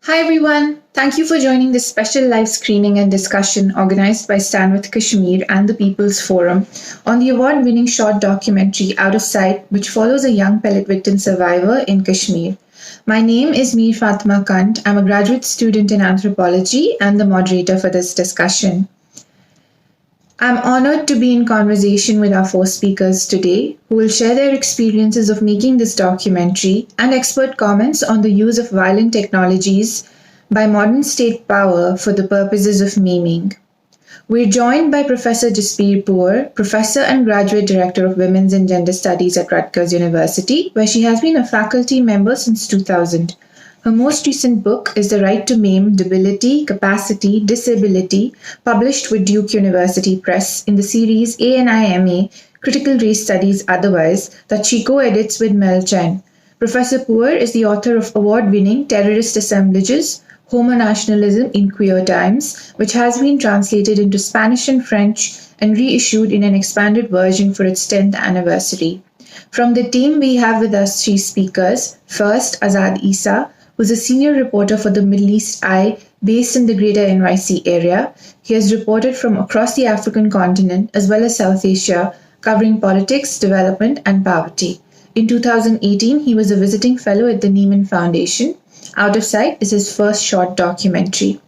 Hi everyone, thank you for joining this special live screening and discussion organized by Stand with Kashmir and the People's Forum on the award winning short documentary Out of Sight, which follows a young pellet victim survivor in Kashmir. My name is Mir Fatima Kant. I'm a graduate student in anthropology and the moderator for this discussion. I'm honored to be in conversation with our four speakers today, who will share their experiences of making this documentary and expert comments on the use of violent technologies by modern state power for the purposes of maiming. We're joined by Professor Jaspir Poor, Professor and Graduate Director of Women's and Gender Studies at Rutgers University, where she has been a faculty member since 2000. Her most recent book is The Right to Maim, Debility, Capacity, Disability, published with Duke University Press in the series ANIMA, Critical Race Studies Otherwise, that she co-edits with Mel Chen. Professor Poor is the author of award-winning Terrorist Assemblages, Homo-Nationalism in Queer Times, which has been translated into Spanish and French and reissued in an expanded version for its 10th anniversary. From the team, we have with us three speakers. First, Azad Essa, who's a senior reporter for the Middle East Eye based in the greater NYC area. He has reported from across the African continent as well as South Asia, covering politics, development, and poverty. In 2018, he was a visiting fellow at the Nieman Foundation. Out of Sight is his first short documentary.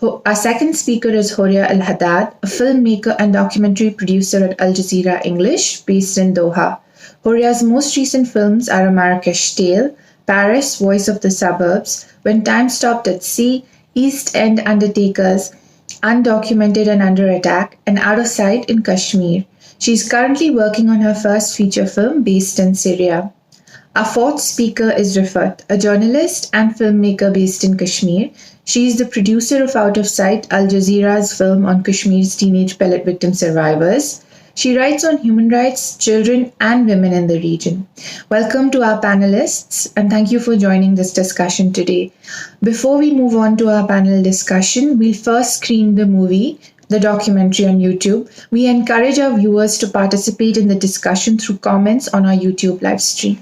Our second speaker is Horia Al Haddad, a filmmaker and documentary producer at Al Jazeera English, based in Doha. Horia's most recent films are A Marrakesh Tale, Paris, Voice of the Suburbs, When Time Stopped at Sea, East End Undertakers, Undocumented and Under Attack, and Out of Sight in Kashmir. She is currently working on her first feature film based in Syria. Our fourth speaker is Rifat, a journalist and filmmaker based in Kashmir. She is the producer of Out of Sight, Al Jazeera's film on Kashmir's teenage pellet victim survivors. She writes on human rights, children, and women in the region. Welcome to our panelists, and thank you for joining this discussion today. Before we move on to our panel discussion, we'll first screen the documentary on YouTube. We encourage our viewers to participate in the discussion through comments on our YouTube live stream.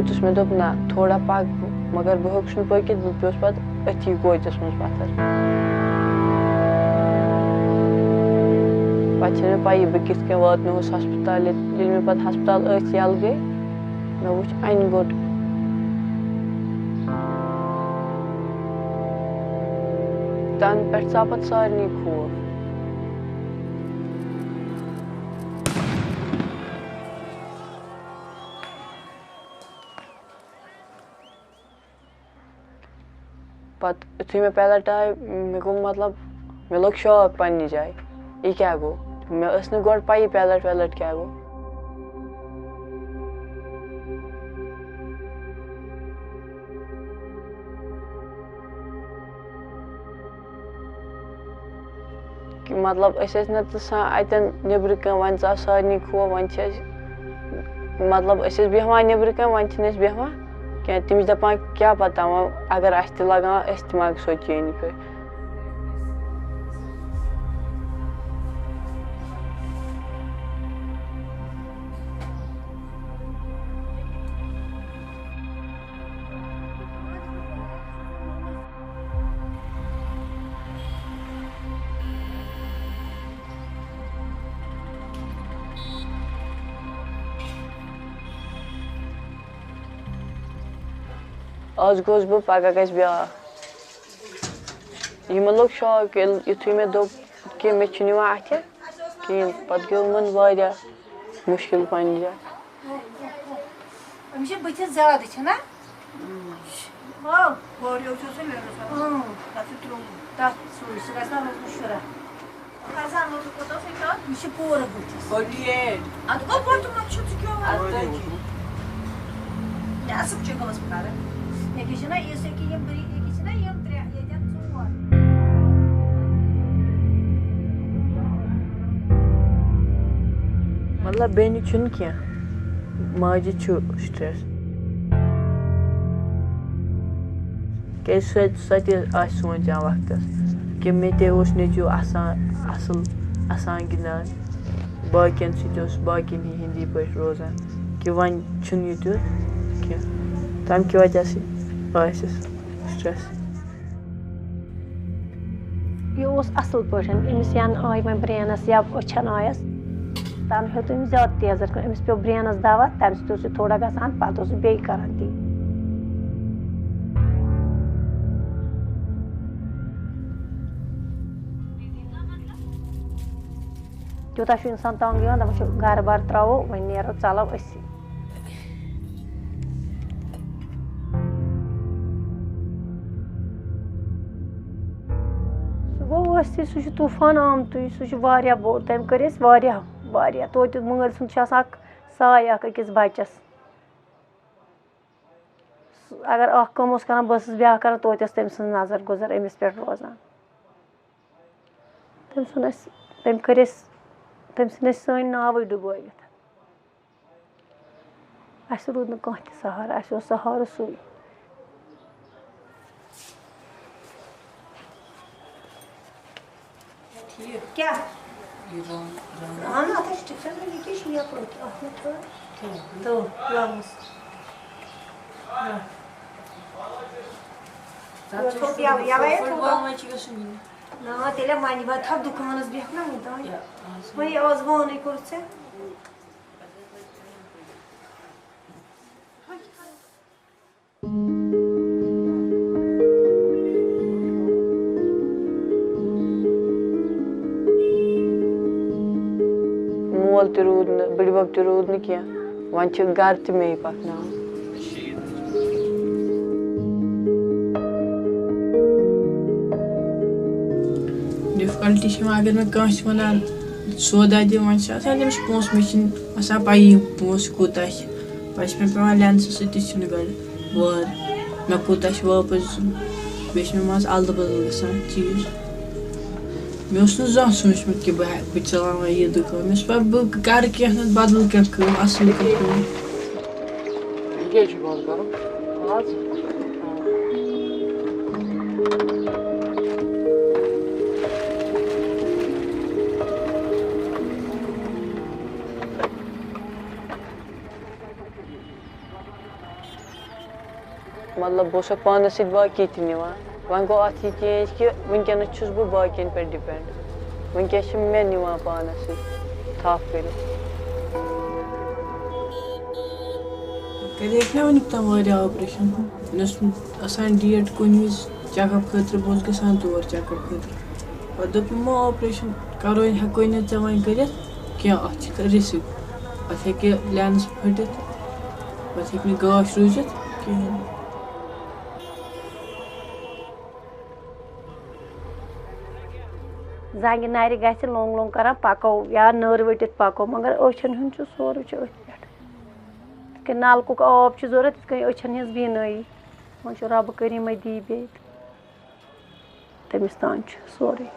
Kūtus में दोप ना थोड़ा पाग मगर बहुत शुन पर कि दोस्त बात अच्छी कोई चश्मस पातर पाछे में पाई बकिस के वाद में हो अस्पताल जिल में पद अस्पताल याल गए मैं वो आइन गोट तान पर सापत सारनी खूब पत इतनी में पहला टाइम मेरे को मतलब मैं लोग शौक पानी जाए ये क्या गो मैं उसने गोट पाई पैलेट क्या गो कि मतलब ऐसे न तो सा आइतन नेबर का वन सा सारनी खो वन छे मतलब ऐसे बेहवा नेबर का वन छे बेहवा क्या तमिस दपान क्या पता अगर अस त लगान अस त माग सोचे इन पे आज गोस बह पगह गस ब्या यमन लोग शौक युथुई मे दोप कि मे छु निवान अथ कहीं पत गो मन वारिया मुश्किल पन्न जाए अमिश बथिस ज्यादा छना वाओ गोरियो छ से लेना तत Suisse गसना मुशरा Farzan oldu kodo se kyo mishi pura butiz Oliye ad go portu ma chu tyo ya asıp çekolas bunları Ekişine yesekiyim biri ekişine yem tre yeden suvar Valla ben için ki macı şu stres کیٛازِ سۄ تہِ آسہِ سونٛچان وقتَس کہِ مےٚ تہِ اوس نیٚچوٗ اَصٕل گِنٛدان باقیَن سۭتۍ اوس باقیَن ہِنٛدی پٲٹھۍ روزان کہِ وۄنۍ چھُنہٕ یہِ تیُتھ کینٛہہ تَمہِ کہِ وجہ سۭتۍ آسٮ۪س سٹرٛٮ۪س. یہِ اوس اَصٕل پٲٹھۍ أمِس یَنہٕ آے وۄنۍ برٛینَس یا أچھَن آیَس تَنہٕ ہیوٚت أمِس زیادٕ تیزَر کَرُن أمِس پیوٚو برٛینَس دَوا تَمہِ سۭتۍ اوس یہِ تھوڑا گژھان پَتہٕ اوس یہِ بیٚیہِ کَران تی. تیوٗتاہ چھُ اِنسان تنٛگ یِوان دَپان چھُ گَرٕ بار ترٛاوو وۄنۍ نیرو ژَلو أسی. سُہ گوٚو ؤسۍ سُہ چھُ طوٗفان آمتُے سُہ چھُ واریاہ بوٚڑ تٔمۍ کٔرۍ أسۍ واریاہ توتہِ مٲلۍ سُنٛد چھُ آسان اکھ ساے اکھ أکِس بَچَس. اگر اکھ کٲم اوس کران بہٕ ٲسٕس بیٛاکھ کران توتہِ ٲس تٔمۍ سٕنٛز نظر گُزر أمِس پٮ۪ٹھ روزان. تٔمۍ ژھُن اَسہِ تٔمۍ ژھٕنۍ اَسہِ سٲنۍ ناوٕے ڈُبٲوِتھ. اَسہِ روٗد نہٕ کانٛہہ تہِ سہارٕ اَسہِ اوس سہارٕ سُے. کیٛاہ نا تیٚلہِ وۄنۍ واتہٕ دُکانَس بیٚکھ نا وٕنۍ وۄنۍ آز وانٕے کوٚر ژےٚ. مول تہِ روٗد نہٕ بٕڈِبب تہِ روٗد نہٕ کینٛہہ وۄنۍ چھِ گرٕ تہِ مے پَکناوان. ڈِفکَلٹی چھِ یِوان اگر مےٚ کٲنٛسہِ وَنان سودا دِ وۄنۍ چھِ آسان تٔمِس پونٛسہٕ مےٚ چھِنہٕ آسان پَیی پونٛسہٕ کوٗتاہ چھِ پَتہٕ چھِ مےٚ پٮ۪وان لٮ۪نسہٕ سۭتۍ تہِ چھِنہٕ گۄڈٕ وارٕ مےٚ کوٗتاہ چھِ واپَس دیُن بیٚیہِ چھِ مےٚ منٛزٕ اَلدٕ بَدل گژھان چیٖز. مےٚ اوس نہٕ زانٛہہ سوٗنٛچمُت کہِ بہٕ چلاوان یہِ دُکان مےٚ اوس پَتہٕ بہٕ کَرٕ کینٛہہ نَتہٕ بدل کینٛہہ کٲم اَصٕل کینٛہہ کٲم. مطلب بہٕ اوسَکھ پانَس سۭتۍ باقٕے تہِ نِوان وۄنۍ گوٚو اَتھ یہِ چینٛج کہِ وٕنکٮ۪نَس چھُس بہٕ باقیَن پٮ۪ٹھ ڈِپٮ۪نٛڈ وٕنکٮ۪س چھِ مےٚ نِوان پانَس سۭتۍ تھَپھ کٔرِتھ. کَرییَکھ نا وٕنیُک تام واریاہ آپریشَن مےٚ اوس آسان ڈیٹ کُنہِ وِزِ چَک اَپ خٲطرٕ بہٕ اوسُس گژھان تور چَک اَپ خٲطرٕ پَتہٕ دوٚپ یِمو آپریشَن کَروے ہٮ۪کوے نہٕ ژےٚ وۄنۍ کٔرِتھ کینٛہہ اَتھ چھِ رِسِک اَتھ ہیٚکہِ لٮ۪نٕس پھٔٹِتھ پَتہٕ ہیٚکہِ نہٕ گاش روٗزِتھ کِہیٖنۍ. زنٛگہِ نَرِ گژھِ لوٚنٛگ لوٚنٛگ کران پَکو یا نٔر ؤٹِتھ پَکو مگر أچھَن ہُنٛد چھُ سورُے چھُ أتھۍ پٮ۪ٹھ. یِتھ کٔنۍ نَلکُک آب چھُ ضوٚرَتھ یِتھ کٔنۍ أچھَن ہِنٛز بیٖنٲیی وۄنۍ چھُ رۄبہٕ کٔریٖمَے دی بیٚیہِ تٔمِس تام چھُ سورُے.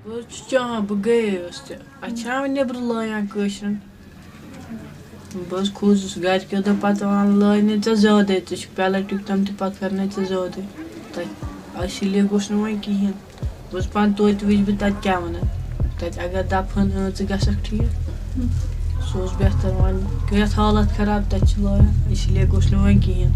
بہٕ حظ چھُس چاہان بہٕ گٔیوس تہِ اَتھ چھِنا وۄنۍ نٮ۪برٕ لایان کٲشرٮ۪ن بہٕ حظ کھوٗژٕس گَرِکیو دوٚپ پَتہٕ وَن لٲنَے ژےٚ زیادَے ژٕ چھُکھ پٮ۪لَٹِک تِم تہِ پَتہٕ کَرنَے ژےٚ زیادَے تَتہِ اسی لیے گوٚژھ نہٕ وۄنۍ کِہیٖنۍ بہٕ اوسُس پانہٕ توتہِ وٕچھِ بہٕ تَتہِ کیٛاہ وَنان تَتہِ اگر دَپہٕ ہن ژٕ گژھکھ ٹھیٖک سُہ اوس بہتر وۄنۍ گٔے اَتھ حالت خراب تَتہِ چھِ لایان اسی لیے گوٚژھ نہٕ وۄنۍ کِہیٖنۍ.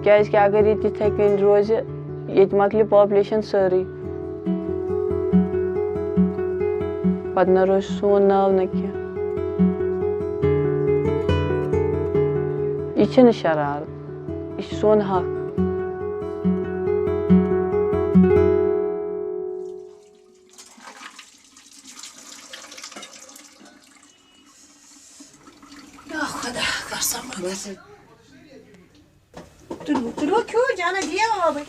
کیٛازِکہِ اگر ییٚتہِ یِتھَے کٔنۍ روزِ ییٚتہِ مۄکلہِ پاپلیشَن سٲرٕے پَتہٕ نہ روزِ سون ناو نہ کینٛہہ. یہِ چھِنہٕ شرارت یہِ چھِ سون حق. Turu kyo jana diye abi.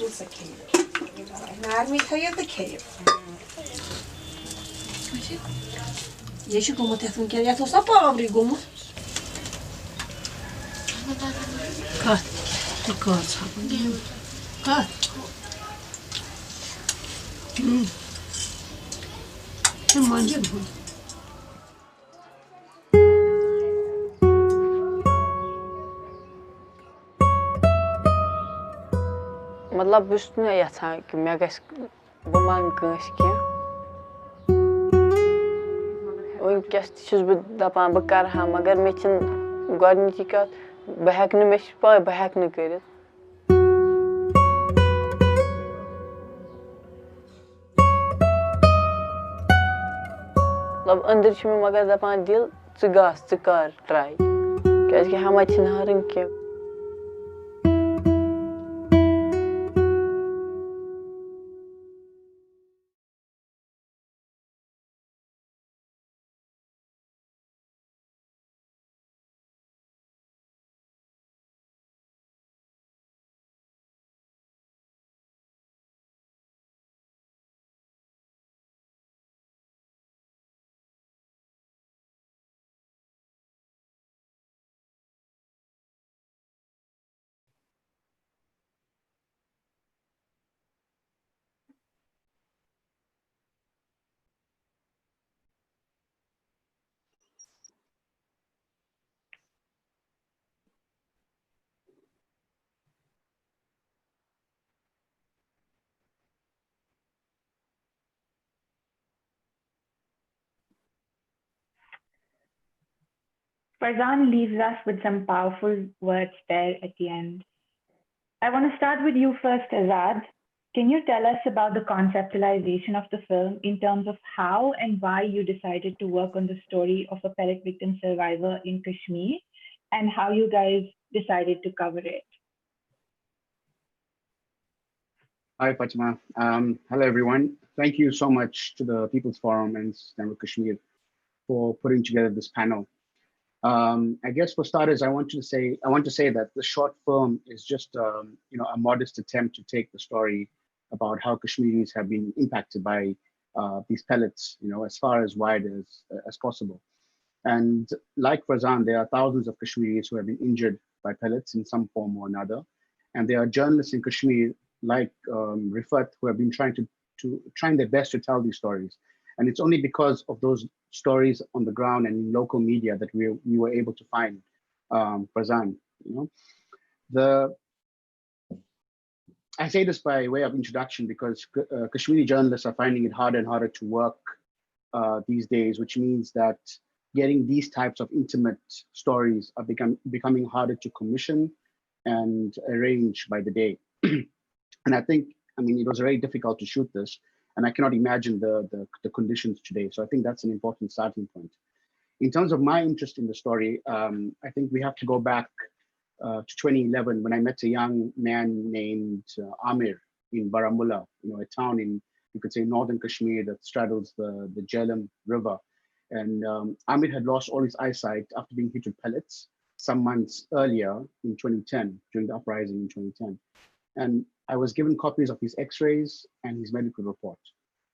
Olsa keyif. Narmi kayır da keyif. Yeşil gomut etsin ki yat olsa palavri gomut. Kat. Kat. Kat. Mancım. मतलब बस ने यथा कि मैं गैस बमान गैस किया और कैसे चीज़ बदपान बकर हाँ मगर मैं चिन गार्डन की का बहक ने मैं शिपा बहक ने करे मतलब अंदर में मगर दपान दिल चिगास चिकार ट्राई कैसे कि हम अच्छे नहरन के Farzan leaves us with some powerful words there at the end. I want to start with you first, Azad. Can you tell us about the conceptualization of the film in terms of how and why you decided to work on the story of a pellet victim survivor in Kashmir and how you guys decided to cover it? Hi, Fatima. Hello, everyone. Thank you so much to the People's Forum and Srinagar Kashmir for putting together this panel. I guess for starters, I want to say that the short film is just a modest attempt to take the story about how Kashmiris have been impacted by these pellets, as far as wide as possible. And like Farzan, there are thousands of Kashmiris who have been injured by pellets in some form or another. And there are journalists in Kashmir like Rifat who have been trying their best to tell these stories. And it's only because of those stories on the ground and in local media that we were able to find Farzan. I say this by way of introduction because Kashmiri journalists are finding it harder and harder to work these days, which means that getting these types of intimate stories are becoming harder to commission and arrange by the day. And it was very difficult to shoot this, and I cannot imagine the conditions today. So I think that's an important starting point. In terms of my interest in the story, I think we have to go back to 2011 when I met a young man named Amir in Baramulla, a town in, you could say, northern Kashmir that straddles the Jhelum River. And Amir had lost all his eyesight after being hit with pellets some months earlier in 2010, during the uprising in 2010. And I was given copies of his x-rays and his medical report.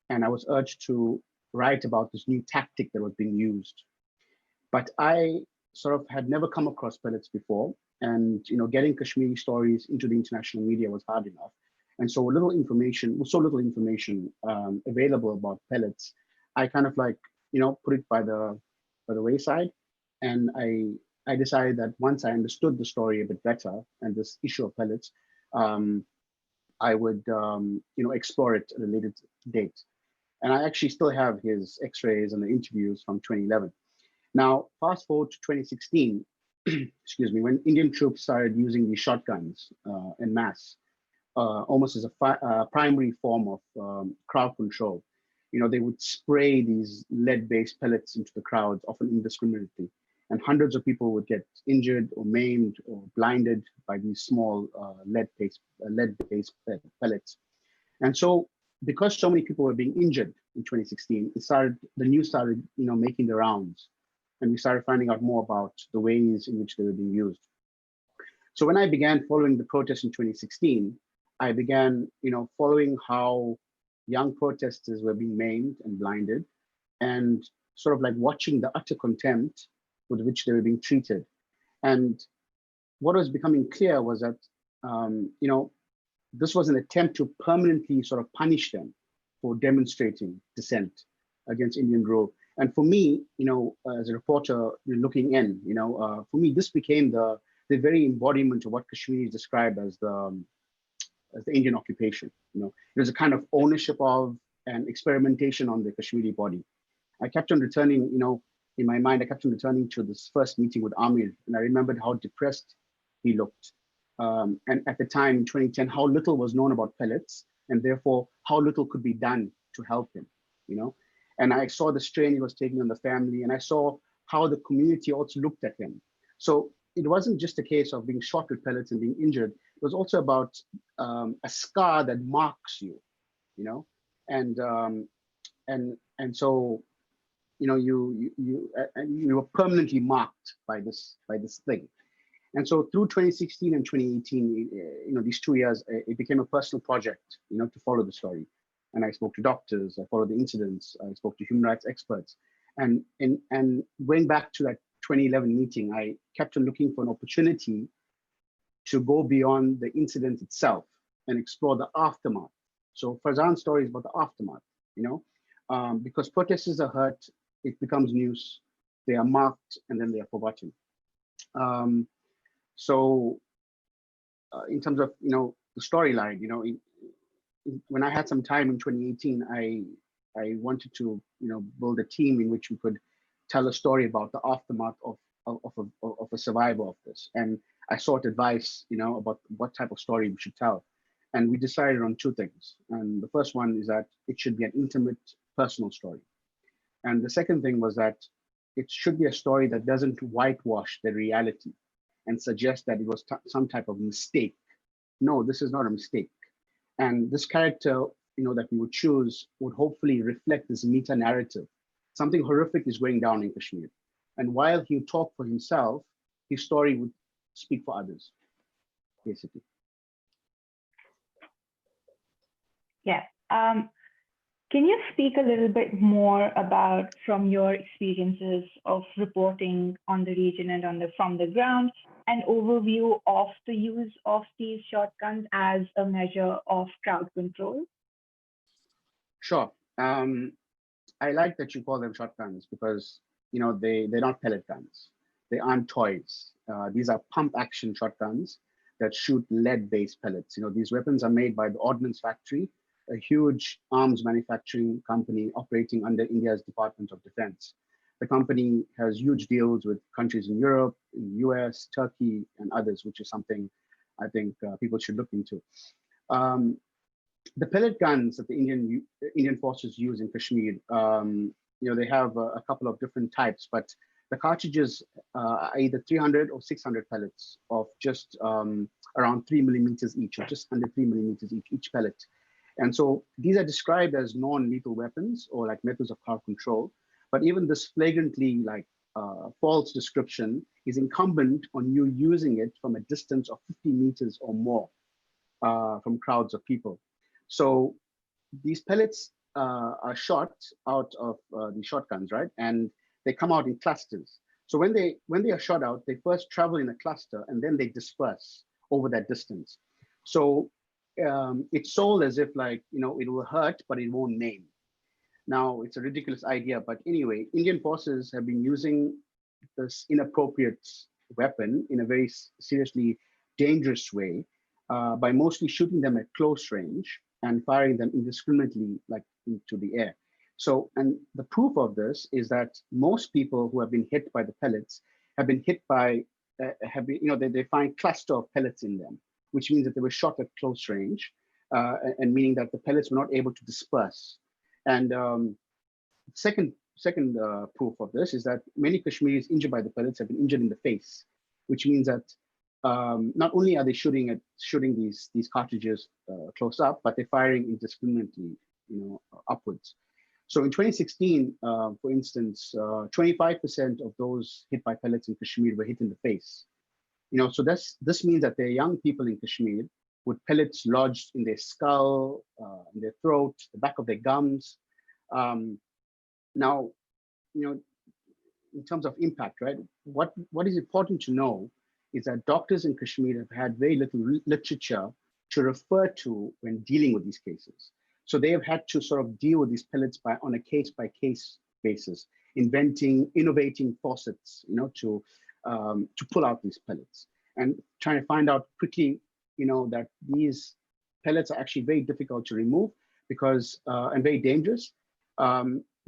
And I was urged to write about this new tactic that was being used. But I sort of had never come across pellets before. And getting Kashmiri stories into the international media was hard enough. And so little information available about pellets, I kind of put it by the wayside. And I decided that once I understood the story a bit better and this issue of pellets, I would explore it at a later date. And I actually still have his x-rays and the interviews from 2011. Now, fast forward to 2016, excuse me, when Indian troops started using these shotguns en masse, almost as a primary form of crowd control. They would spray these lead-based pellets into the crowds, often indiscriminately, and hundreds of people would get injured or maimed or blinded by these small lead-based pellets. And so, because so many people were being injured in 2016, the news started, making the rounds. and we started finding out more about the ways in which they were being used. So when I began following the protests in 2016, I began, following how young protesters were being maimed and blinded, and sort of like watching the utter contempt with which they were being treated. And what was becoming clear was that, this was an attempt to permanently sort of punish them for demonstrating dissent against Indian rule. And for me, as a reporter looking in, for me, this became the very embodiment of what Kashmiris describe as the Indian occupation. It was a kind of ownership of and experimentation on the Kashmiri body. I kept on returning, in my mind, I kept on returning to this first meeting with Amir, and I remembered how depressed he looked. And at the time in 2010, how little was known about pellets, and therefore how little could be done to help him, And I saw the strain he was taking on the family, and I saw how the community also looked at him. So it wasn't just a case of being shot with pellets and being injured. It was also about a scar that marks you, and so you were permanently marked by this thing. And so through 2016 and 2018, these 2 years, it became a personal project, to follow the story. And I spoke to doctors, I followed the incidents, I spoke to human rights experts. And going back to that 2011 meeting, I kept on looking for an opportunity to go beyond the incident itself and explore the aftermath. So Farzan's story is about the aftermath, because protesters are hurt, it becomes news, they are marked, and then they are forgotten. So in terms of, the storyline, when I had some time in 2018, I wanted to, build a team in which we could tell a story about the aftermath of a survivor of this. And I sought advice, about what type of story we should tell. And we decided on two things. And the first one is that it should be an intimate, personal story. And the second thing was that it should be a story that doesn't whitewash the reality and suggest that it was some type of mistake. No, this is not a mistake. And this character, that we would choose would hopefully reflect this meta narrative. Something horrific is going down in Kashmir. And while he would talk for himself, his story would speak for others, basically. Yeah. Can you speak a little bit more about, from your experiences of reporting on the region and from the ground, an overview of the use of these shotguns as a measure of crowd control? Sure. I like that you call them shotguns because, they're not pellet guns. They aren't toys. These are pump action shotguns that shoot lead-based pellets. These weapons are made by the Ordnance Factory, a huge arms manufacturing company operating under India's Department of Defense. The company has huge deals with countries in Europe, in the US, Turkey, and others, which is something I think people should look into. The pellet guns that the Indian forces use in Kashmir, they have a couple of different types, but the cartridges are either 300 or 600 pellets of just around 3 millimeters each, or just under 3 millimeters each pellet. And so these are described as non-lethal weapons or like methods of crowd control. But even this flagrantly false description is incumbent on you using it from a distance of 50 meters or more from crowds of people. So these pellets are shot out of the shotguns, right? And they come out in clusters. So when they are shot out, they first travel in a cluster and then they disperse over that distance. So it's sold as if it will hurt, but it won't maim. Now, it's a ridiculous idea, but anyway, Indian forces have been using this inappropriate weapon in a very seriously dangerous way by mostly shooting them at close range and firing them indiscriminately into the air. So, and the proof of this is that most people who have been hit by the pellets have been hit by, they find cluster of pellets in them, which means that they were shot at close range, and meaning that the pellets were not able to disperse. And second proof of this is that many Kashmiris injured by the pellets have been injured in the face, which means that not only are they shooting these cartridges close up, but they're firing indiscriminately, upwards. So in 2016, for instance, 25% of those hit by pellets in Kashmir were hit in the face. So this means that there are young people in Kashmir with pellets lodged in their skull, in their throat, the back of their gums. Um, Now, in terms of impact, right? What is important to know is that doctors in Kashmir have had very little literature to refer to when dealing with these cases. So they have had to sort of deal with these pellets on a case-by-case basis, innovating faucets, to pull out these pellets, and trying to find out quickly, that these pellets are actually very difficult to remove and very dangerous.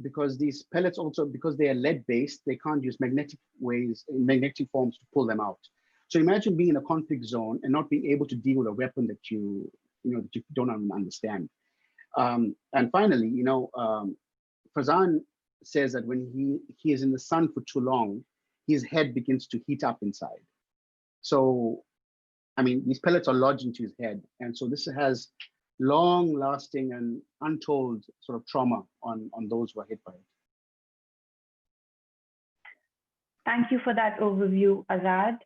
Because these pellets also, because they are lead-based, they can't use magnetic forms to pull them out. So imagine being in a conflict zone and not being able to deal with a weapon that you don't even understand. And finally, Farzan says that when he is in the sun for too long, his head begins to heat up inside. So, these pellets are lodged into his head. And so this has long-lasting and untold sort of trauma on those who are hit by it. Thank you for that overview, Azad.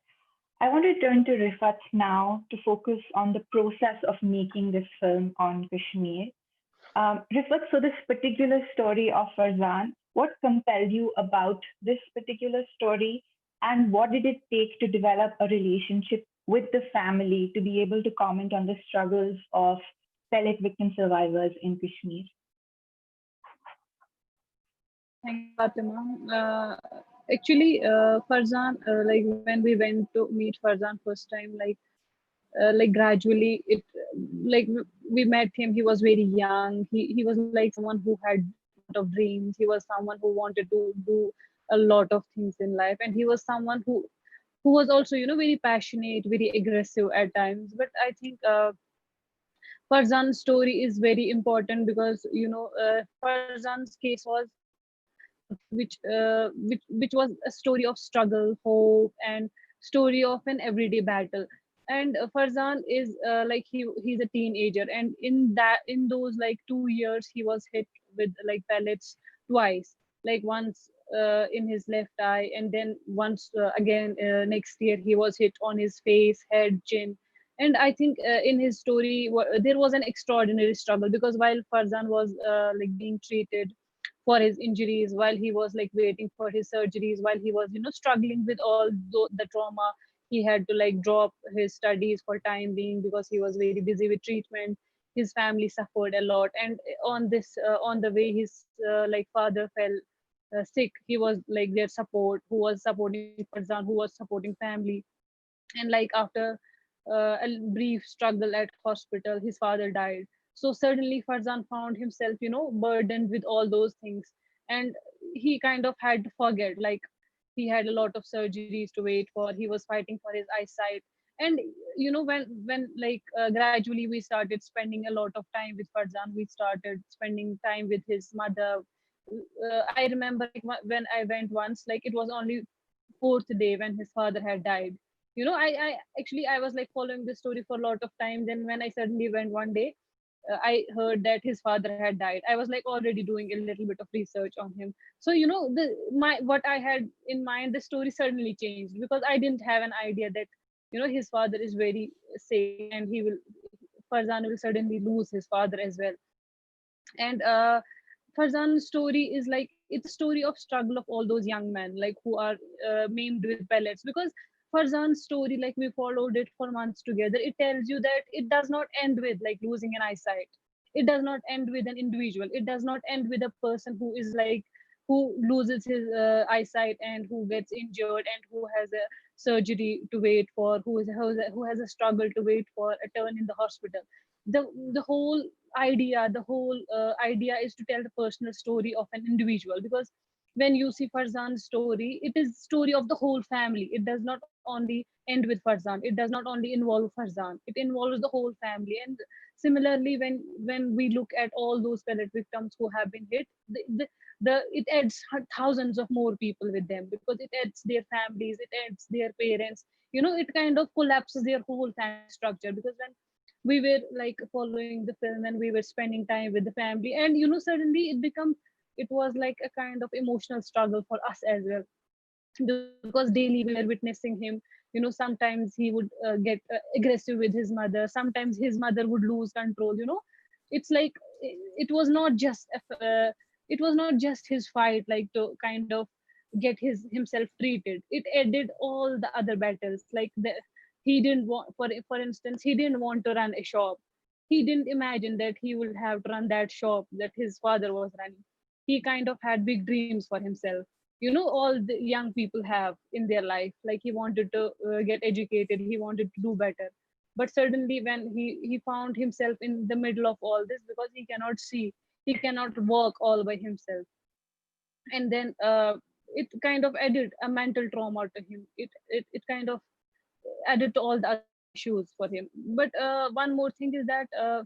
I want to turn to Rifat now to focus on the process of making this film on Kashmir. Rifat, so this particular story of Farzan, what compelled you about this particular story, and what did it take to develop a relationship with the family to be able to comment on the struggles of pellet victim survivors in Kashmir? Thank you, Fatima. Actually, Farzan, like when we went to meet Farzan first time, like gradually it, like we met him. He was very young. He was like someone who had a lot of dreams. He was someone who wanted to do a lot of things in life, and he was someone who was also very passionate, very aggressive at times. But I think Farzan's story is very important because Farzan's case was which was a story of struggle, hope, and story of an everyday battle. And Farzan is like he's a teenager, and in those like 2 years he was hit with like pellets twice, like once in his left eye, and then once again next year he was hit on his face, head, chin. And I think in his story there was an extraordinary struggle, because while Farzan was like being treated for his injuries, while he was like waiting for his surgeries, while he was struggling with all the trauma, he had to like drop his studies for time being because he was very busy with treatment. His family suffered a lot, and on the way his like father fell sick, he was like their support, who was supporting Farzan, who was supporting family. And like after a brief struggle at hospital, his father died. So suddenly Farzan found himself burdened with all those things, and he kind of had to forget, like he had a lot of surgeries to wait for, he was fighting for his eyesight. And when like gradually we started spending a lot of time with Farzan, we started spending time with his mother. I remember like, when I went once, like it was only fourth day when his father had died. I actually I was like following this story for a lot of time. Then when I suddenly went one day, I heard that his father had died. I was like already doing a little bit of research on him. So the my what I had in mind, the story suddenly changed, because I didn't have an idea that his father is very sick, and Farzan will suddenly lose his father as well. And Farzan's story is like, it's a story of struggle of all those young men like who are maimed with pellets. Because Farzan's story, like we followed it for months together, it tells you that it does not end with like losing an eyesight. It does not end with an individual. It does not end with a person who is like who loses his eyesight and who gets injured and who has a surgery to wait for, who has a struggle to wait for a turn in the hospital. The whole idea is to tell the personal story of an individual. Because when you see Farzan's story, it is story of the whole family. It does not only end with Farzan. It does not only involve Farzan. It involves the whole family. And similarly, when we look at all those pellet victims who have been hit, it adds thousands of more people with them, because it adds their families, it adds their parents. It kind of collapses their whole family structure. Because when we were like following the film and we were spending time with the family, and suddenly it becomes it was like a kind of emotional struggle for us as well, because daily we were witnessing him. Sometimes he would get aggressive with his mother, sometimes his mother would lose control. It's like it was not just it was not just his fight, like to kind of get his himself treated. It added all the other battles, like he didn't want, for instance, he didn't want to run a shop. He didn't imagine that he would have to run that shop that his father was running. He kind of had big dreams for himself. All the young people have in their life, like he wanted to get educated, he wanted to do better. But suddenly when he found himself in the middle of all this, because he cannot see, he cannot walk all by himself. And then it kind of added a mental trauma to him. It kind of added to all the other issues for him. But one more thing is that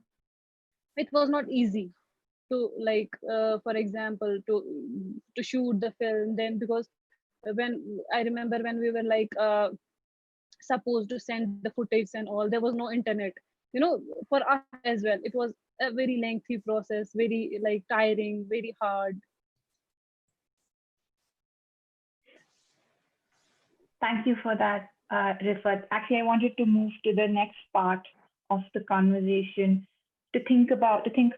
it was not easy to, like, for example, to shoot the film then, because when I remember when we were like supposed to send the footage and all, there was no internet. For us as well, it was a very lengthy process, very like tiring, very hard. Thank you for that, Rifat. Actually, I wanted to move to the next part of the conversation to think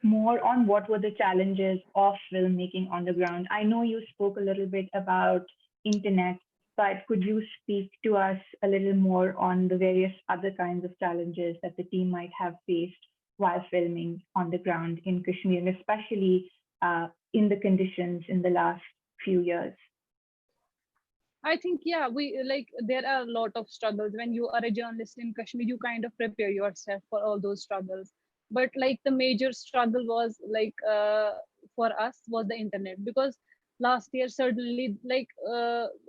more on what were the challenges of filmmaking on the ground. I know you spoke a little bit about internet, but could you speak to us a little more on the various other kinds of challenges that the team might have faced while filming on the ground in Kashmir, and especially in the conditions in the last few years? I think, yeah, we like there are a lot of struggles when you are a journalist in Kashmir. You kind of prepare yourself for all those struggles. But like the major struggle was like for us was the internet, because last year certainly, like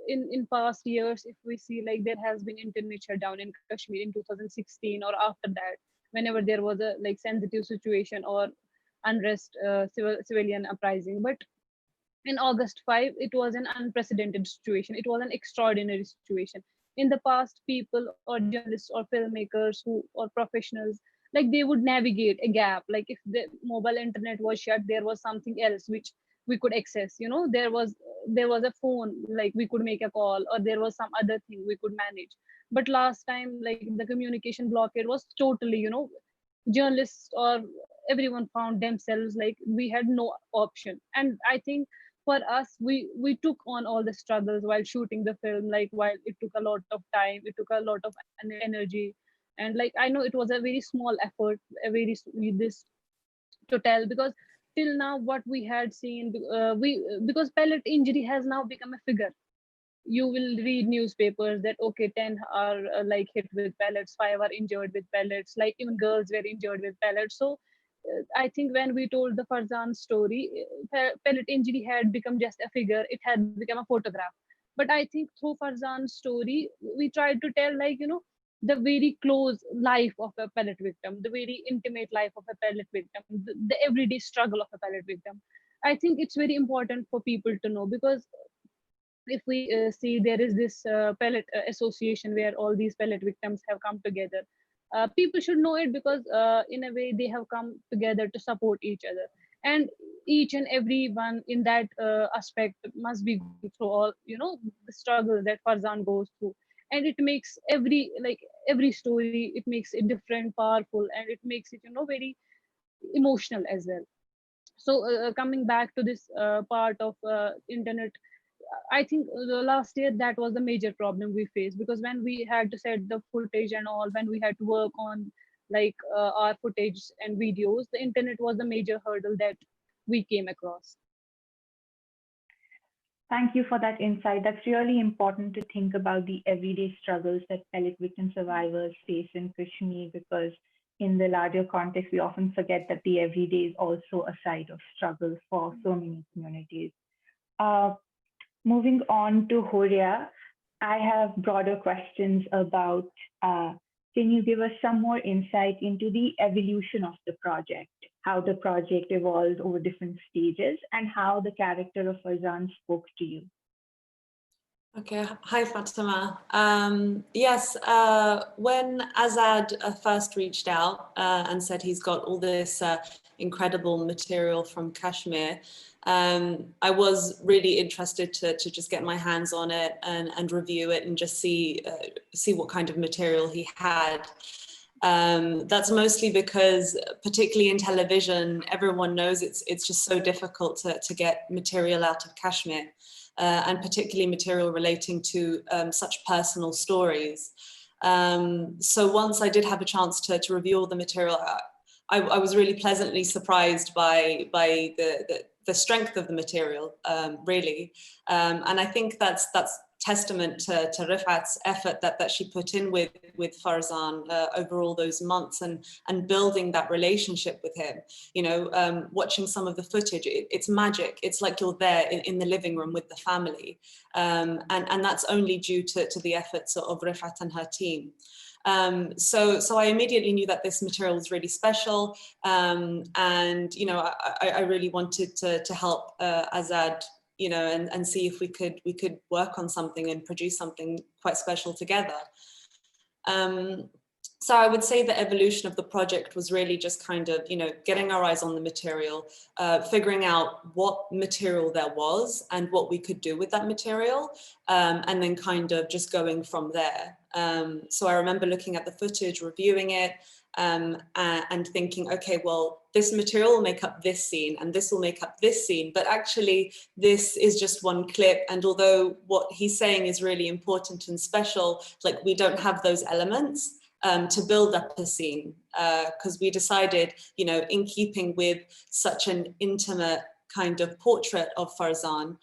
in past years, if we see, like there has been internet shutdown in Kashmir in 2016 or after that, whenever there was a like sensitive situation or unrest, civilian uprising. But in August 5, it was an unprecedented situation. It was an extraordinary situation. In the past, people or journalists or filmmakers or professionals, like they would navigate a gap. Like if the mobile internet was shut, there was something else which we could access. There was a phone, like we could make a call, or there was some other thing we could manage. But last time, like the communication blockade was totally, journalists or everyone found themselves like we had no option. And I think for us, we took on all the struggles while shooting the film. Like while it took a lot of time, it took a lot of energy. And like I know it was a very small effort, a very this to tell, because till now what we had seen, we because pellet injury has now become a figure. You will read newspapers that okay, 10 are like hit with pellets, 5 are injured with pellets, like even girls were injured with pellets. So I think when we told the Farzan story, pellet injury had become just a figure, it had become a photograph. But I think through Farzan's story, we tried to tell, like, the very close life of a pellet victim, the very intimate life of a pellet victim, the everyday struggle of a pellet victim. I think it's very important for people to know, because if we see, there is this pellet association where all these pellet victims have come together. People should know it, because in a way they have come together to support each other. And each and every one in that aspect must be going through all, the struggle that Farzan goes through. And it makes every story, it makes it different, powerful, and it makes it, very emotional as well. So coming back to this part of internet, I think the last year that was the major problem we faced, because when we had to set the footage and all, when we had to work on like our footage and videos, the internet was the major hurdle that we came across. Thank you for that insight. That's really important to think about the everyday struggles that pellet victim survivors face in Kashmir, because in the larger context, we often forget that the everyday is also a side of struggle for so many communities. Uh, Moving on to Horia, I have broader questions about can you give us some more insight into the evolution of the project, how the project evolved over different stages, and how the character of Farzan spoke to you? Okay, hi Fatima. Yes, when Azad first reached out and said he's got all this incredible material from Kashmir, I was really interested to just get my hands on it and review it and just see what kind of material he had. That's mostly because, particularly in television, everyone knows it's just so difficult to get material out of Kashmir. And particularly material relating to such personal stories. So once I did have a chance to review all the material, I was really pleasantly surprised by the strength of the material, really. And I think that's testament to Rifat's effort that she put in with Farzan over all those months and building that relationship with him. You know, watching some of the footage, it's magic. It's like you're there in the living room with the family. And that's only due to the efforts of Rifat and her team. So I immediately knew that this material was really special. And, you know, I really wanted to help Azad, you know, and see if we could work on something and produce something quite special together. So I would say the evolution of the project was really just kind of, you know, getting our eyes on the material, figuring out what material there was and what we could do with that material, and then kind of just going from there. So I remember looking at the footage, reviewing it, and thinking, okay, well, this material will make up this scene and this will make up this scene, but actually this is just one clip. And although what he's saying is really important and special, like we don't have those elements to build up a scene, because we decided, you know, in keeping with such an intimate kind of portrait of Farzan,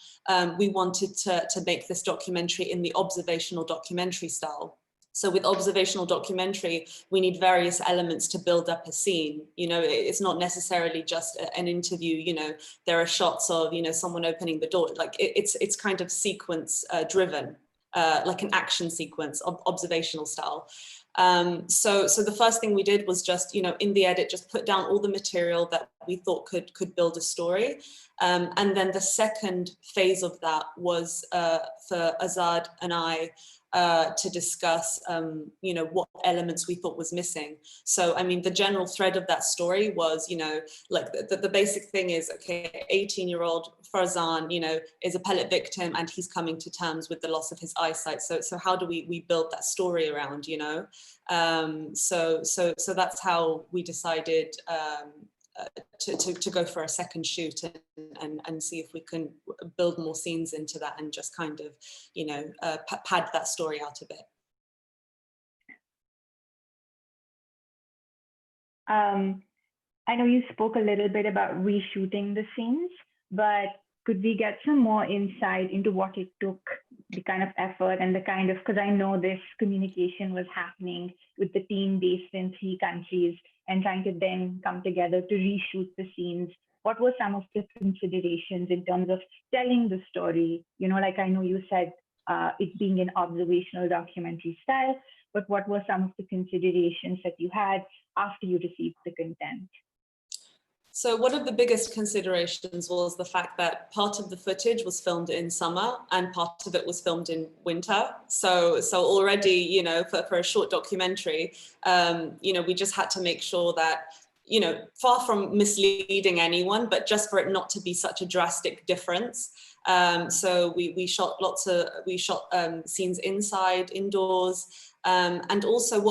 we wanted to make this documentary in the observational documentary style. So with observational documentary, we need various elements to build up a scene. You know, it's not necessarily just an interview. You know, there are shots of, you know, someone opening the door. Like it's kind of sequence driven, like an action sequence, observational style. So the first thing we did was just, you know, in the edit, just put down all the material that we thought could build a story. And then the second phase of that was for Azad and I to discuss, you know, what elements we thought was missing. So, I mean, the general thread of that story was, you know, like the basic thing is, okay, 18-year-old Farzan, you know, is a pellet victim and he's coming to terms with the loss of his eyesight. So how do we build that story around, you know? So that's how we decided to go for a second shoot and see if we can build more scenes into that and just kind of, you know, pad that story out a bit. I know you spoke a little bit about reshooting the scenes, but could we get some more insight into what it took, the kind of effort and the kind of, because I know this communication was happening with the team based in 3 countries and trying to then come together to reshoot the scenes. What were some of the considerations in terms of telling the story? You know, like I know you said it being an observational documentary style, but what were some of the considerations that you had after you received the content? So one of the biggest considerations was the fact that part of the footage was filmed in summer and part of it was filmed in winter. So already, you know, for a short documentary, you know, we just had to make sure that, you know, far from misleading anyone, but just for it not to be such a drastic difference. So we shot scenes inside, indoors. And also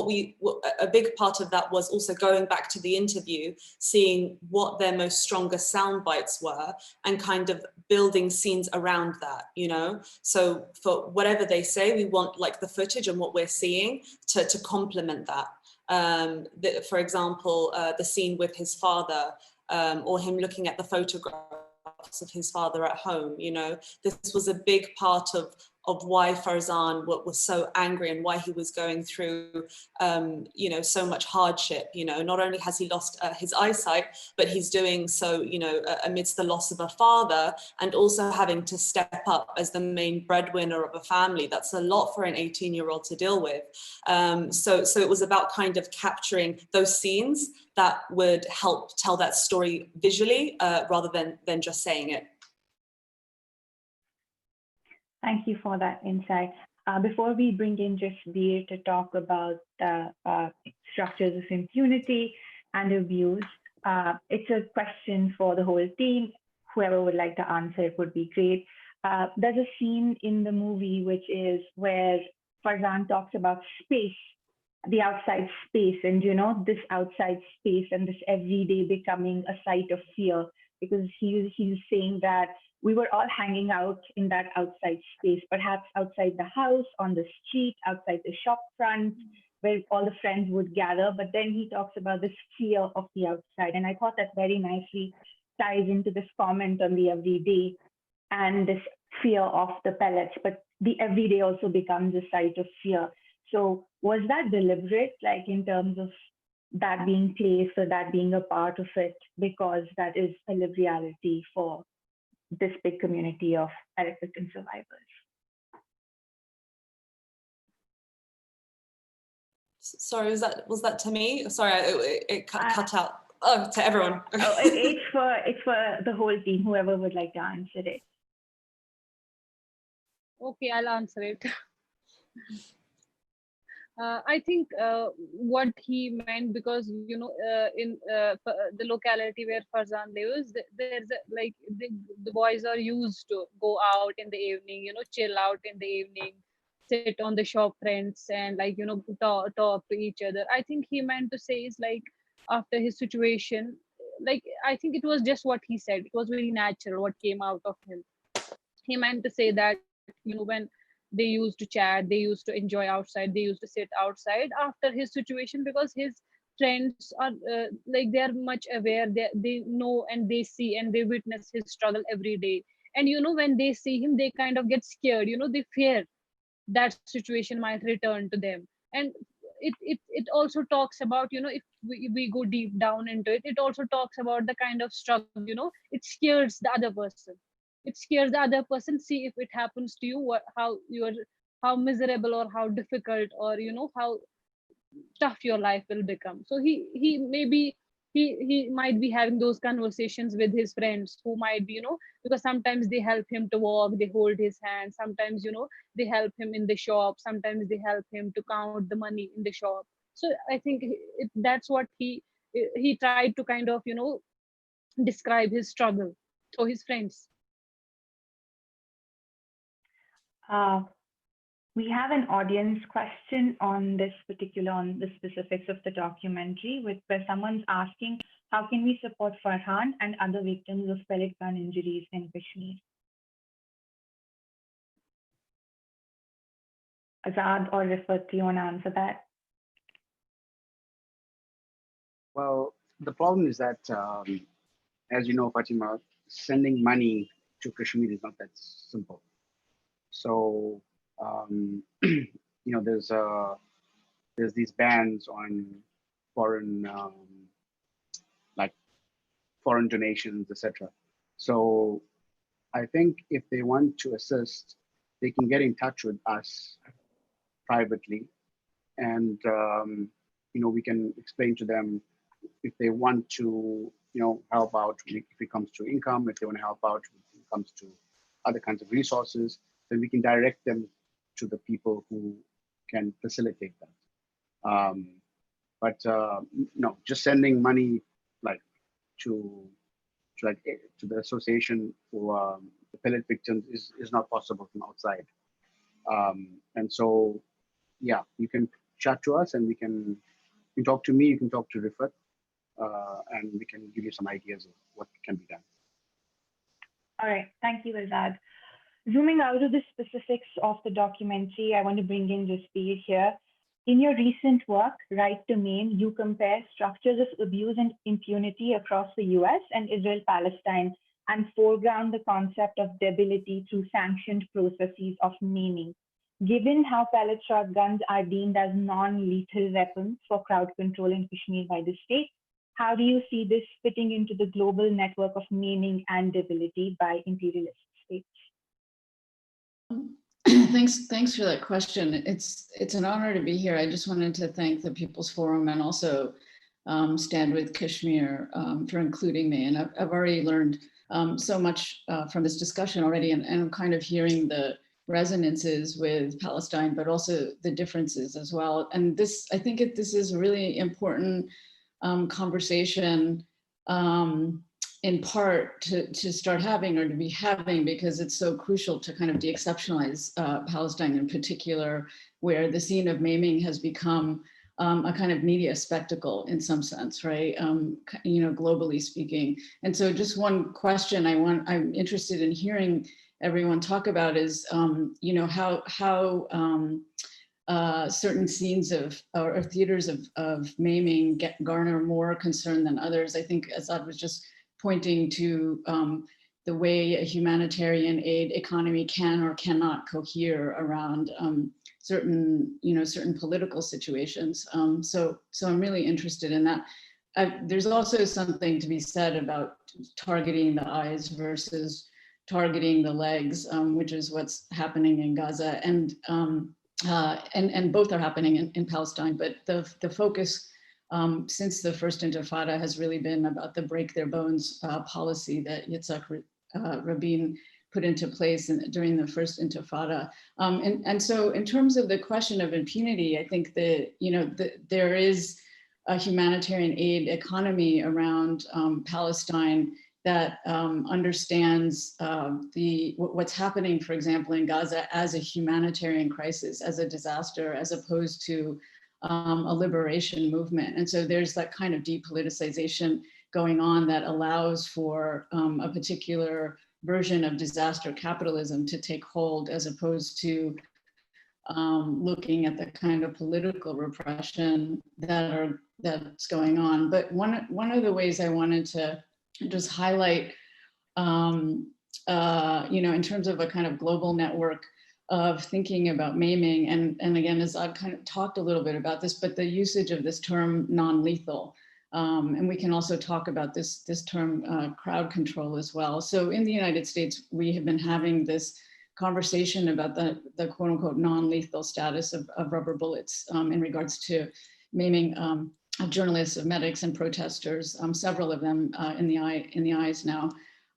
a big part of that was also going back to the interview, seeing what their most strongest sound bites were and kind of building scenes around that, you know? So for whatever they say, we want like the footage and what we're seeing to complement that. For example, the scene with his father or him looking at the photographs of his father at home, you know, this was a big part of why Farzan was so angry and why he was going through, you know, so much hardship. You know, not only has he lost his eyesight, but he's doing so, you know, amidst the loss of a father and also having to step up as the main breadwinner of a family. That's a lot for an 18-year-old to deal with. So it was about kind of capturing those scenes that would help tell that story visually rather than just saying it. Thank you for that insight. Before we bring in Jasbir to talk about the structures of impunity and abuse, it's a question for the whole team. Whoever would like to answer it would be great. There's a scene in the movie which is where Farzan talks about space, the outside space, and this outside space and this everyday becoming a site of fear, because he's saying that we were all hanging out in that outside space, perhaps outside the house, on the street, outside the shop front, where all the friends would gather. But then he talks about this fear of the outside. And I thought that very nicely ties into this comment on the everyday and this fear of the pellets. But the everyday also becomes a site of fear. So was that deliberate, like in terms of that being placed or that being a part of it, because that is a lived reality for this big community of pellet victim survivors? Sorry, was that to me? Sorry, it cut out. Oh, to everyone. Oh, it's for the whole team, whoever would like to answer it. Okay, I'll answer it. I think what he meant, because in the locality where Farzan lives, there's the boys are used to go out in the evening, chill out in the evening, sit on the shop fronts and talk to each other. I think he meant to say is like, after his situation, I think it was just what he said. It was very natural what came out of him. He meant to say that when they used to chat, they used to enjoy outside, they used to sit outside after his situation, because his friends are they are much aware, they know and they see and they witness his struggle every day. And when they see him, they kind of get scared, they fear that situation might return to them. And it also talks about, if we go deep down into it, it also talks about the kind of struggle, it scares the other person. It scares the other person. See, if it happens to you, how miserable or how difficult, or how tough your life will become. So he maybe he might be having those conversations with his friends, who might be, because sometimes they help him to walk, they hold his hand, sometimes they help him in the shop, sometimes they help him to count the money in the shop. So I think that's what he tried to kind of describe his struggle to his friends. We have an audience question on the specifics of the documentary, where someone's asking, how can we support Farhan and other victims of pellet gun injuries in Kashmir? Azad or Rifat, do you want to answer that? Well, the problem is that, as you know, Fatima, sending money to Kashmir is not that simple. So, there's these bans on foreign, foreign donations, etc. So, I think if they want to assist, they can get in touch with us privately, and we can explain to them if they want to, help out if it comes to income, if they want to help out when it comes to other kinds of resources, then we can direct them to the people who can facilitate that. But no, just sending money to the association for the pellet victims is not possible from outside. And so, yeah, you can chat to us, and you can talk to me, you can talk to Rifat, and we can give you some ideas of what can be done. All right, thank you, Azad. Zooming out of the specifics of the documentary, I want to bring in Jasbir here. In your recent work, Right to Maim, you compare structures of abuse and impunity across the US and Israel-Palestine, and foreground the concept of debility through sanctioned processes of maiming. Given how pellet shotguns are deemed as non-lethal weapons for crowd control in Kashmir by the state, how do you see this fitting into the global network of maiming and debility by imperialist states? Thanks for that question. It's an honor to be here. I just wanted to thank the People's Forum and also Stand With Kashmir for including me. And I've already learned so much from this discussion already, and I'm kind of hearing the resonances with Palestine, but also the differences as well. And this, I think this is a really important conversation in part to start having or to be having, because it's so crucial to kind of de-exceptionalize Palestine in particular, where the scene of maiming has become a kind of media spectacle in some sense, right? Globally speaking. And so just one question I'm interested in hearing everyone talk about is, how certain scenes or theaters of maiming garner more concern than others. I think Azad was just pointing to the way a humanitarian aid economy can or cannot cohere around certain political situations. So I'm really interested in that. There's also something to be said about targeting the eyes versus targeting the legs, which is what's happening in Gaza, and both are happening in Palestine. But the focus since the first Intifada has really been about the break their bones policy that Yitzhak Rabin put into place during the first Intifada. And so in terms of the question of impunity, I think that, there is a humanitarian aid economy around Palestine that understands what's happening, for example, in Gaza as a humanitarian crisis, as a disaster, as opposed to a liberation movement. And so there's that kind of depoliticization going on that allows for a particular version of disaster capitalism to take hold, as opposed to looking at the kind of political repression that's going on. But one of the ways I wanted to just highlight, in terms of a kind of global network of thinking about maiming, and again, as I've kind of talked a little bit about this, but the usage of this term non-lethal. And we can also talk about this term crowd control as well. So in the United States, we have been having this conversation about the quote unquote non-lethal status of rubber bullets in regards to maiming of journalists, of medics and protesters, several of them in the eyes now.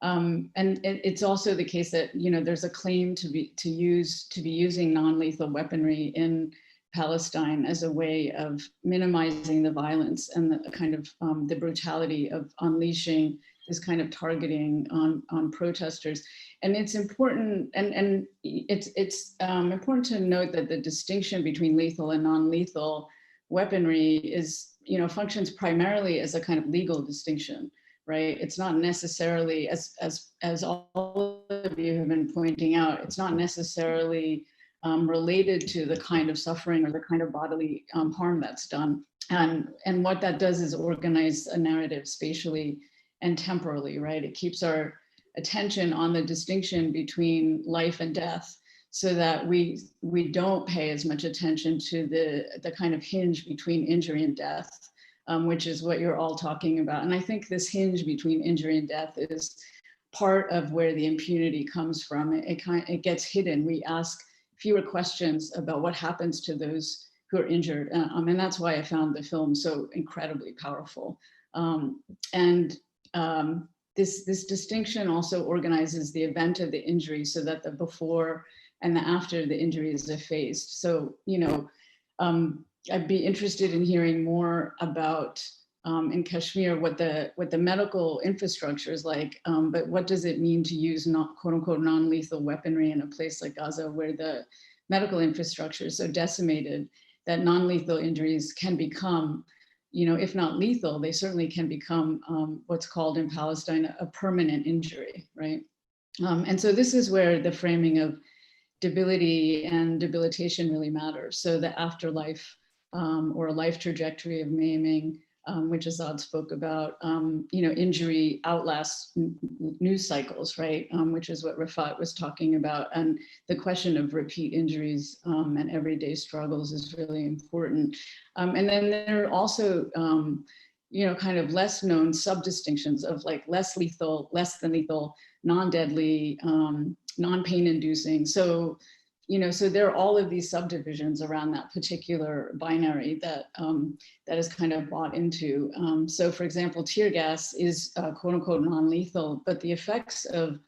And it's also the case that, there's a claim to be using non-lethal weaponry in Palestine as a way of minimizing the violence and the kind of the brutality of unleashing this kind of targeting on protesters. And it's important, and it's important to note that the distinction between lethal and non-lethal weaponry is, functions primarily as a kind of legal distinction, right? It's not necessarily, as all of you have been pointing out, it's not necessarily related to the kind of suffering or the kind of bodily harm that's done. And what that does is organize a narrative spatially and temporally, right? It keeps our attention on the distinction between life and death, so that we don't pay as much attention to the kind of hinge between injury and death, which is what you're all talking about. And I think this hinge between injury and death is part of where the impunity comes from. It gets hidden. We ask fewer questions about what happens to those who are injured. And that's why I found the film so incredibly powerful. This distinction also organizes the event of the injury so that the before and the after the injury is effaced. So, I'd be interested in hearing more about in Kashmir what the medical infrastructure is like, but what does it mean to use quote unquote non-lethal weaponry in a place like Gaza, where the medical infrastructure is so decimated that non-lethal injuries can become, if not lethal, they certainly can become what's called in Palestine a permanent injury, right? And so this is where the framing of debility and debilitation really matters. So the afterlife or life trajectory of maiming, which Azad spoke about, injury outlasts news cycles, right? Which is what Rafat was talking about. And the question of repeat injuries and everyday struggles is really important. And then there are also, kind of less known sub-distinctions of like less lethal, less than lethal, non-deadly, non-pain inducing. So, so there are all of these subdivisions around that particular binary that is kind of bought into. So for example, tear gas is quote unquote non-lethal, but the effects of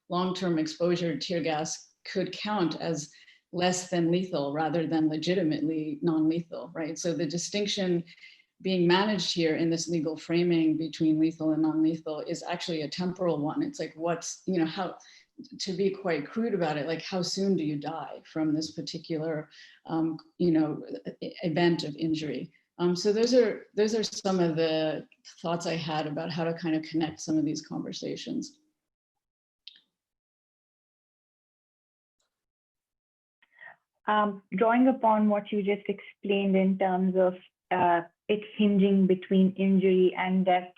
long-term exposure to tear gas could count as less than lethal rather than legitimately non-lethal, right? So the distinction being managed here in this legal framing between lethal and non-lethal is actually a temporal one. It's like, what's, you know, how, to be quite crude about it, like how soon do you die from this particular, you know, event of injury? So those are some of the thoughts I had about how to kind of connect some of these conversations. Drawing upon what you just explained in terms of it hinging between injury and death,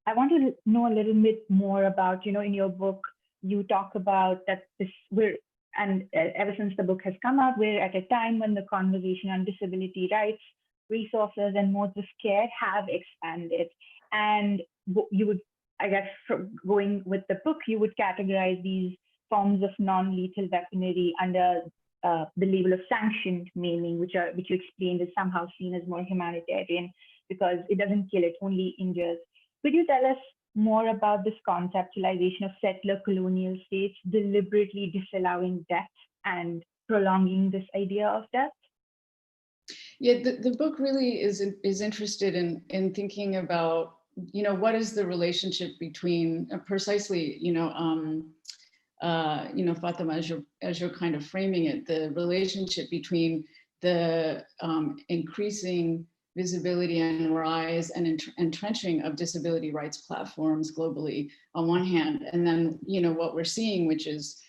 I want to know a little bit more about, you know, in your book, you talk about that ever since the book has come out, we're at a time when the conversation on disability rights, resources, and modes of care have expanded. And you would, I guess, going with the book, you would categorize these forms of non-lethal weaponry under the label of sanctioned maiming, which you explained is somehow seen as more humanitarian because it doesn't kill, it only injures. Could you tell us more about this conceptualization of settler colonial states deliberately disallowing death and prolonging this idea of death? Yeah, the book really is interested in thinking about, you know, what is the relationship between precisely, you know, Fatima, as you're kind of framing it, the relationship between the increasing visibility and rise and entrenching of disability rights platforms globally on one hand, and then, you know, what we're seeing, which is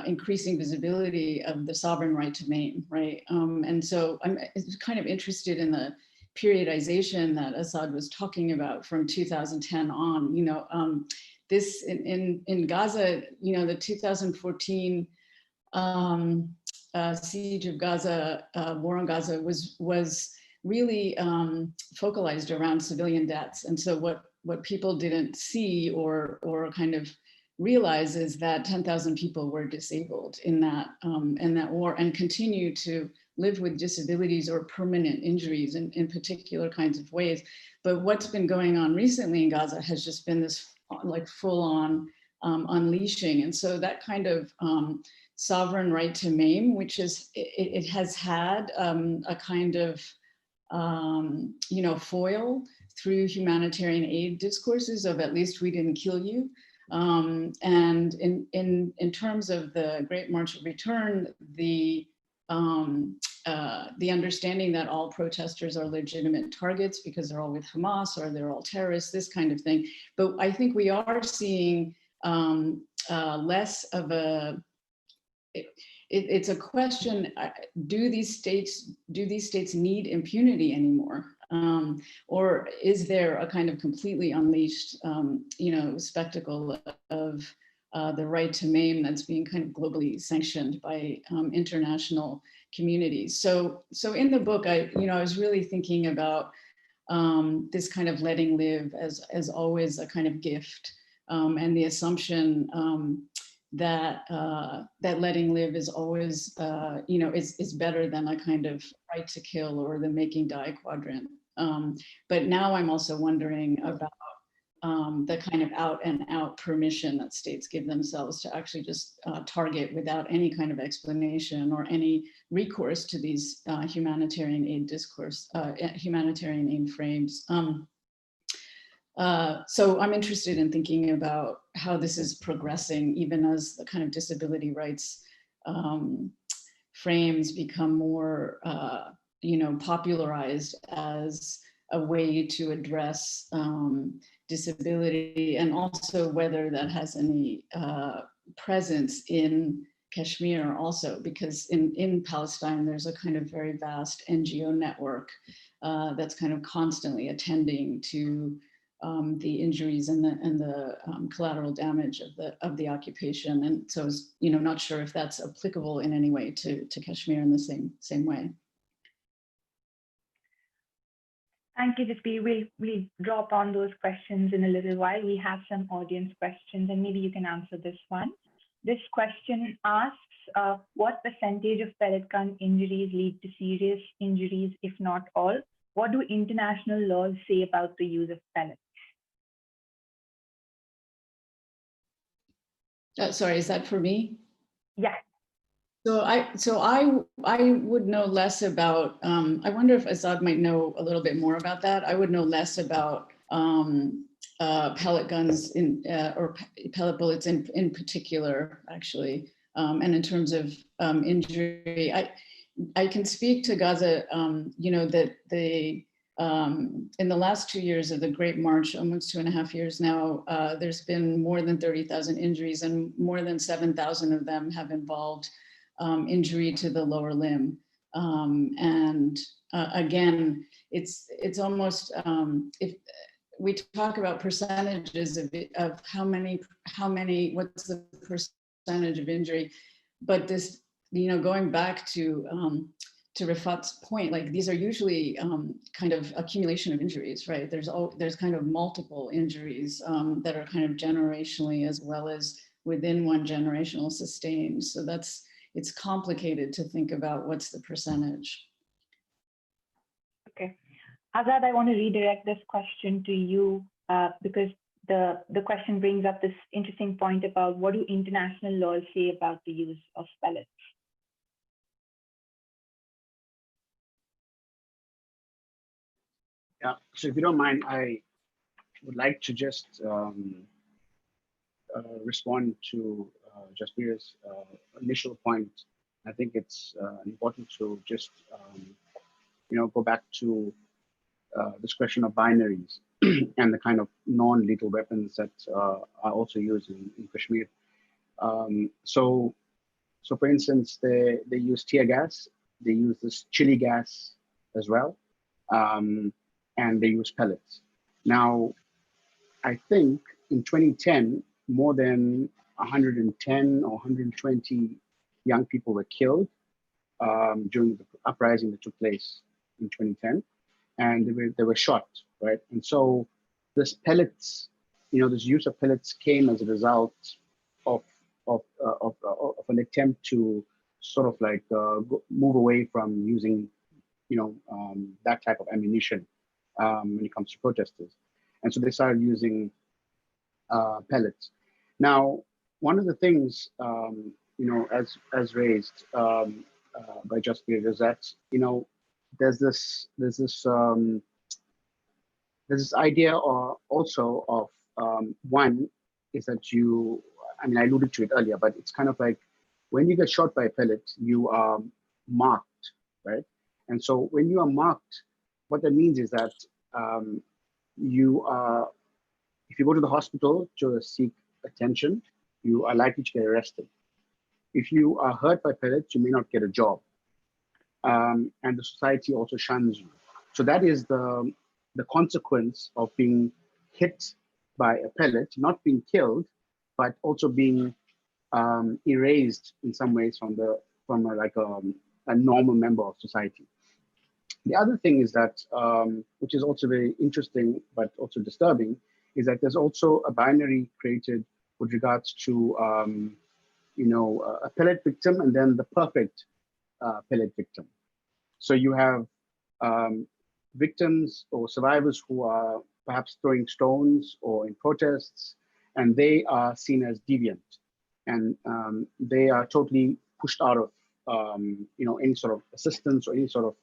increasing visibility of the sovereign right to maim, right? And so I'm kind of interested in the periodization that Azad was talking about from 2010 on, you know, this in Gaza, you know, the 2014 siege of Gaza, war on Gaza was really focalized around civilian deaths. And so what people didn't see or kind of realize is that 10,000 people were disabled in that war and continue to live with disabilities or permanent injuries in particular kinds of ways. But what's been going on recently in Gaza has just been this like full on unleashing. And so that kind of sovereign right to maim, which is, it has had a kind of, you know, foil through humanitarian aid discourses of at least we didn't kill you. And in terms of the Great March of Return, the understanding that all protesters are legitimate targets because they're all with Hamas or they're all terrorists, this kind of thing. But I think we are seeing less of a, it's a question, do these states need impunity anymore? Or is there a kind of completely unleashed, you know, spectacle of the right to maim that's being kind of globally sanctioned by international communities? So in the book, I was really thinking about this kind of letting live as always a kind of gift, and the assumption that that letting live is always, you know, is better than a kind of right to kill or the making die quadrant. But now I'm also wondering about the kind of out and out permission that states give themselves to actually just target without any kind of explanation or any recourse to these humanitarian aid discourse, humanitarian aid frames. So I'm interested in thinking about how this is progressing, even as the kind of disability rights frames become more, you know, popularized as a way to address disability, and also whether that has any presence in Kashmir also, because in Palestine, there's a kind of very vast NGO network that's kind of constantly attending to the injuries and the collateral damage of the occupation. And so, you know, not sure if that's applicable in any way to Kashmir in the same way. Thank you, Jaspreet. We'll drop on those questions in a little while. We have some audience questions, and maybe you can answer this one. This question asks, what percentage of pellet gun injuries lead to serious injuries, if not all? What do international laws say about the use of pellets? Sorry, is that for me? Yeah. So I would know less about. I wonder if Azad might know a little bit more about that. I would know less about pellet guns or pellet bullets in particular, actually. And in terms of injury, I can speak to Gaza. You know that in the last 2 years of the Great March, almost 2.5 years now, there's been more than 30,000 injuries, and more than 7,000 of them have involved injury to the lower limb. And again, it's almost, if we talk about percentages of how many, what's the percentage of injury, but this, you know, going back to Rifat's point, like these are usually kind of accumulation of injuries, right? There's kind of multiple injuries that are kind of generationally as well as within one generational sustained. So it's complicated to think about what's the percentage. Okay. Azad, I want to redirect this question to you because the question brings up this interesting point about what do international laws say about the use of pellets? Yeah, so if you don't mind, I would like to just respond to Jasbir's initial point. I think it's important to just go back to this question of binaries and the kind of non-lethal weapons that are also used in Kashmir. So for instance, they use tear gas, they use this chili gas as well, and they use pellets. Now, I think in 2010, more than 110 or 120 young people were killed during the uprising that took place in 2010, and they were shot, right? And so this pellets, this use of pellets came as a result of an attempt to sort of like move away from using, that type of ammunition when it comes to protesters. And so they started using pellets. Now, one of the things, as raised by Jasbir is that, there's this idea also of one is that I alluded to it earlier, but it's kind of like when you get shot by a pellet, you are marked, right? And so when you are marked, what that means is that if you go to the hospital to seek attention, you are likely to get arrested. If you are hurt by pellets, you may not get a job. And the society also shuns you. So that is the consequence of being hit by a pellet, not being killed, but also being erased in some ways from a normal member of society. The other thing is that, which is also very interesting, but also disturbing, is that there's also a binary created with regards to, a pellet victim and then the perfect pellet victim. So you have victims or survivors who are perhaps throwing stones or in protests, and they are seen as deviant, and they are totally pushed out of any sort of assistance or any sort of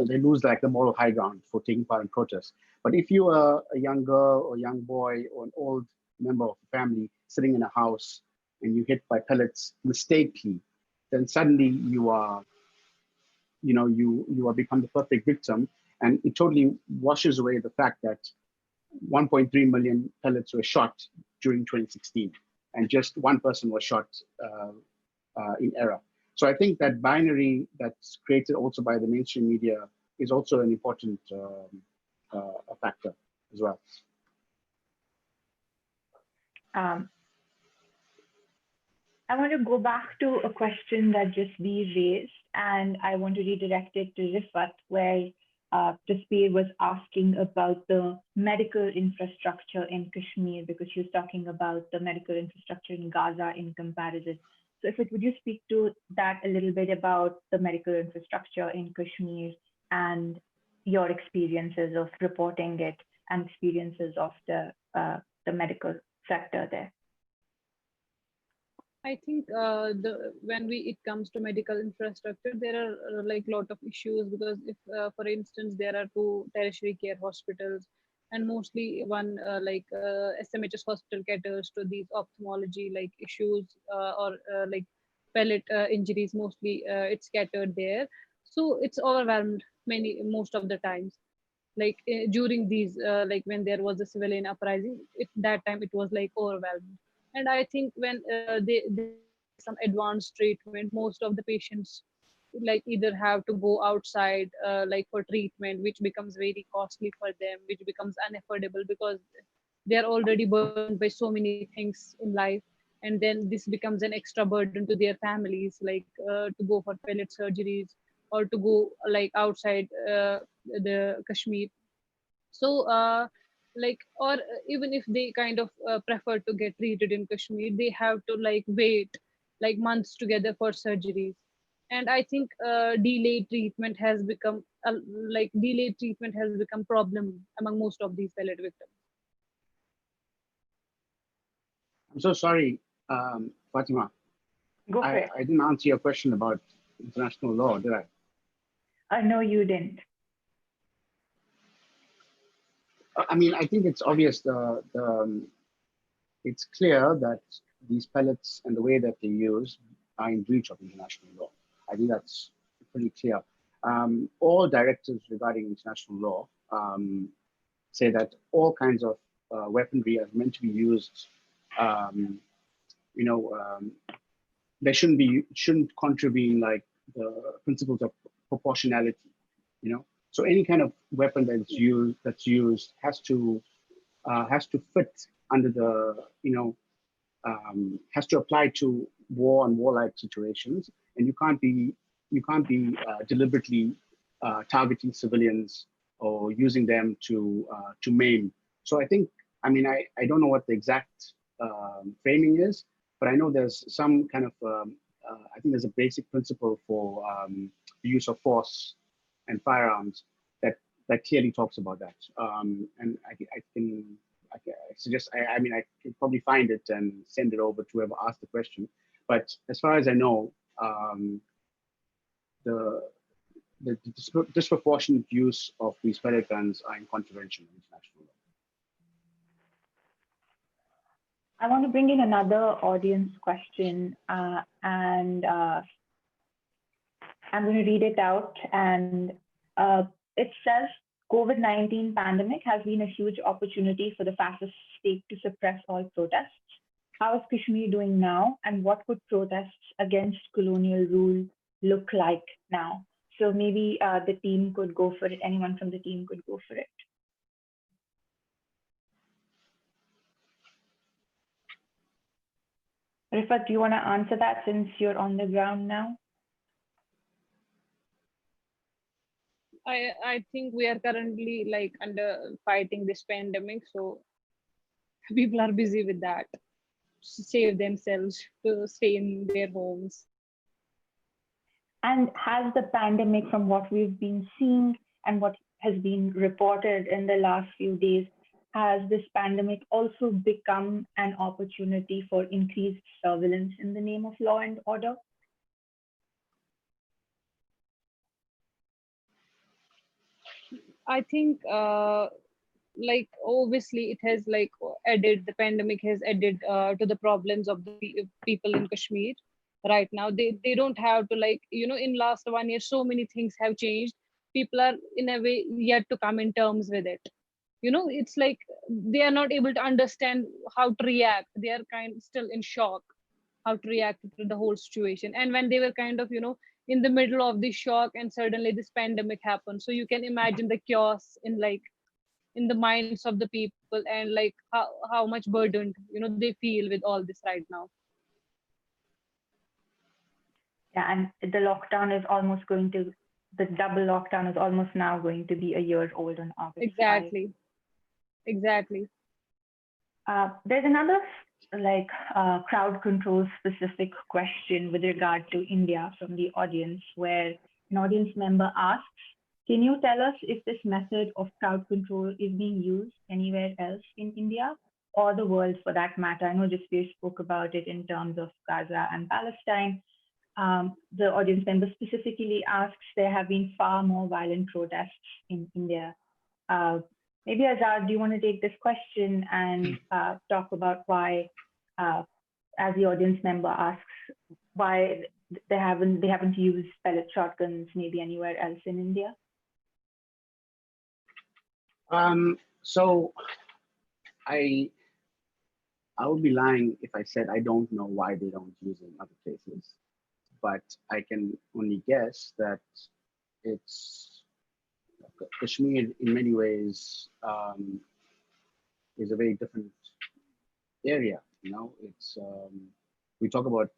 they lose like the moral high ground for taking part in protests. But if you are a young girl or young boy or an old member of the family sitting in a house and you hit by pellets mistakenly, then suddenly you are become the perfect victim, and it totally washes away the fact that 1.3 million pellets were shot during 2016, and just one person was shot in error. So I think that binary that's created also by the mainstream media is also an important factor as well. I want to go back to a question that Jasbir raised, and I want to redirect it to Rifat, where Jasbir was asking about the medical infrastructure in Kashmir, because she was talking about the medical infrastructure in Gaza in comparison. So would you speak to that a little bit about the medical infrastructure in Kashmir and your experiences of reporting it and experiences of the medical sector there? I think when it comes to medical infrastructure, there are like lot of issues because if, for instance, there are two tertiary care hospitals, and mostly one SMHS hospital caters to these ophthalmology like issues or like pellet injuries. Mostly, it's catered there, so it's overwhelmed most of the times. Like during these like when there was a civilian uprising, that time it was like overwhelmed. And I think when there is like some advanced treatment, most of the patients like either have to go outside like for treatment, which becomes very costly for them, which becomes unaffordable because they are already burdened by so many things in life. And then this becomes an extra burden to their families, like to go for pellet surgeries or to go like outside the Kashmir. So like or even if they kind of prefer to get treated in Kashmir, they have to like wait like months together for surgeries. And I think delayed treatment has become problem among most of these pellet victims. I'm so sorry, Fatima. Go for it. I didn't answer your question about international law, did I? No, you didn't. I mean, I think it's obvious. It's clear that these pellets and the way that they're used are in breach of international law. I think that's pretty clear. All directives regarding international law say that all kinds of weaponry are meant to be used. Um, you know, they shouldn't contravene like the principles of proportionality. You know, so any kind of weapon that's used has to fit under the has to apply to war and warlike situations, and you can't be deliberately targeting civilians or using them to maim. So I think, I mean, I don't know what the exact framing is, but I know there's some kind of I think there's a basic principle for the use of force and firearms that clearly talks about that. And I suggest, I mean, I could probably find it and send it over to whoever asked the question. But as far as I know, the disproportionate use of these pellet guns are in contravention of international law. I want to bring in another audience question, and I'm going to read it out. And it says, COVID-19 pandemic has been a huge opportunity for the fascist state to suppress all protests. How is Kashmir doing now, and what could protests against colonial rule look like now? So maybe the team could go for it. Anyone from the team could go for it. Rifat, do you want to answer that since you're on the ground now? I think we are currently like under fighting this pandemic, so people are busy with that to save themselves, to stay in their homes. And has the pandemic, from what we've been seeing and what has been reported in the last few days, has this pandemic also become an opportunity for increased surveillance in the name of law and order? I think like obviously it has like added, the pandemic has added to the problems of the people in Kashmir right now. They don't have to, like, you know, in last 1 year so many things have changed. People are in a way yet to come in terms with it. You know, it's like they are not able to understand how to react. They are kind still in shock how to react to the whole situation. And when they were kind of, you know, in the middle of this shock and suddenly this pandemic happened, so you can imagine the chaos in like in the minds of the people, and like how much burdened, you know, they feel with all this right now. Yeah, and the lockdown is almost going to, the double lockdown is almost now going to be a year old on August 5. Exactly. There's another crowd control specific question with regard to India from the audience, where an audience member asks, can you tell us if this method of crowd control is being used anywhere else in India, or the world for that matter. I know Jasbir spoke about it in terms of Gaza and Palestine. The audience member specifically asks, there have been far more violent protests in India. Maybe Azad, do you want to take this question and talk about why, as the audience member asks, why they haven't used pellet shotguns maybe anywhere else in India? So I would be lying if I said I don't know why they don't use it in other places, but I can only guess that it's Kashmir in many ways is a very different area. It's we talk about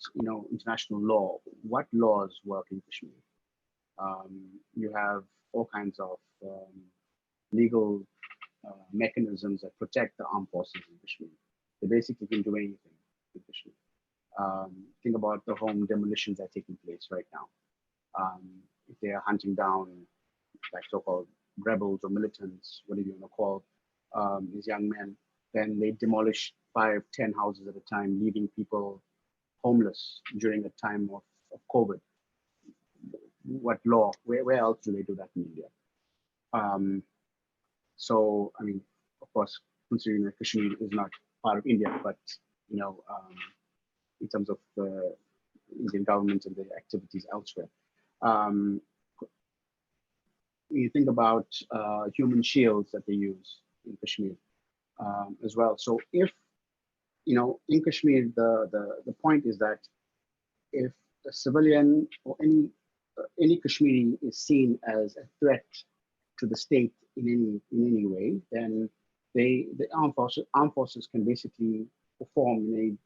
international law. What laws work in Kashmir? You have all kinds of legal mechanisms that protect the armed forces in Kashmir. They basically can do anything in Kashmir. Think about the home demolitions that are taking place right now. If they are hunting down like so-called rebels or militants, whatever you want to call these young men, then they demolish 5, 10 houses at a time, leaving people homeless during a time of COVID. What law? Where else do they do that in India? So, I mean, of course, considering that Kashmir is not part of India, but in terms of the Indian government and the activities elsewhere. You think about human shields that they use in Kashmir as well. So if, in Kashmir, the point is that if a civilian or any Kashmiri is seen as a threat to the state in any way, then the armed forces can basically perform in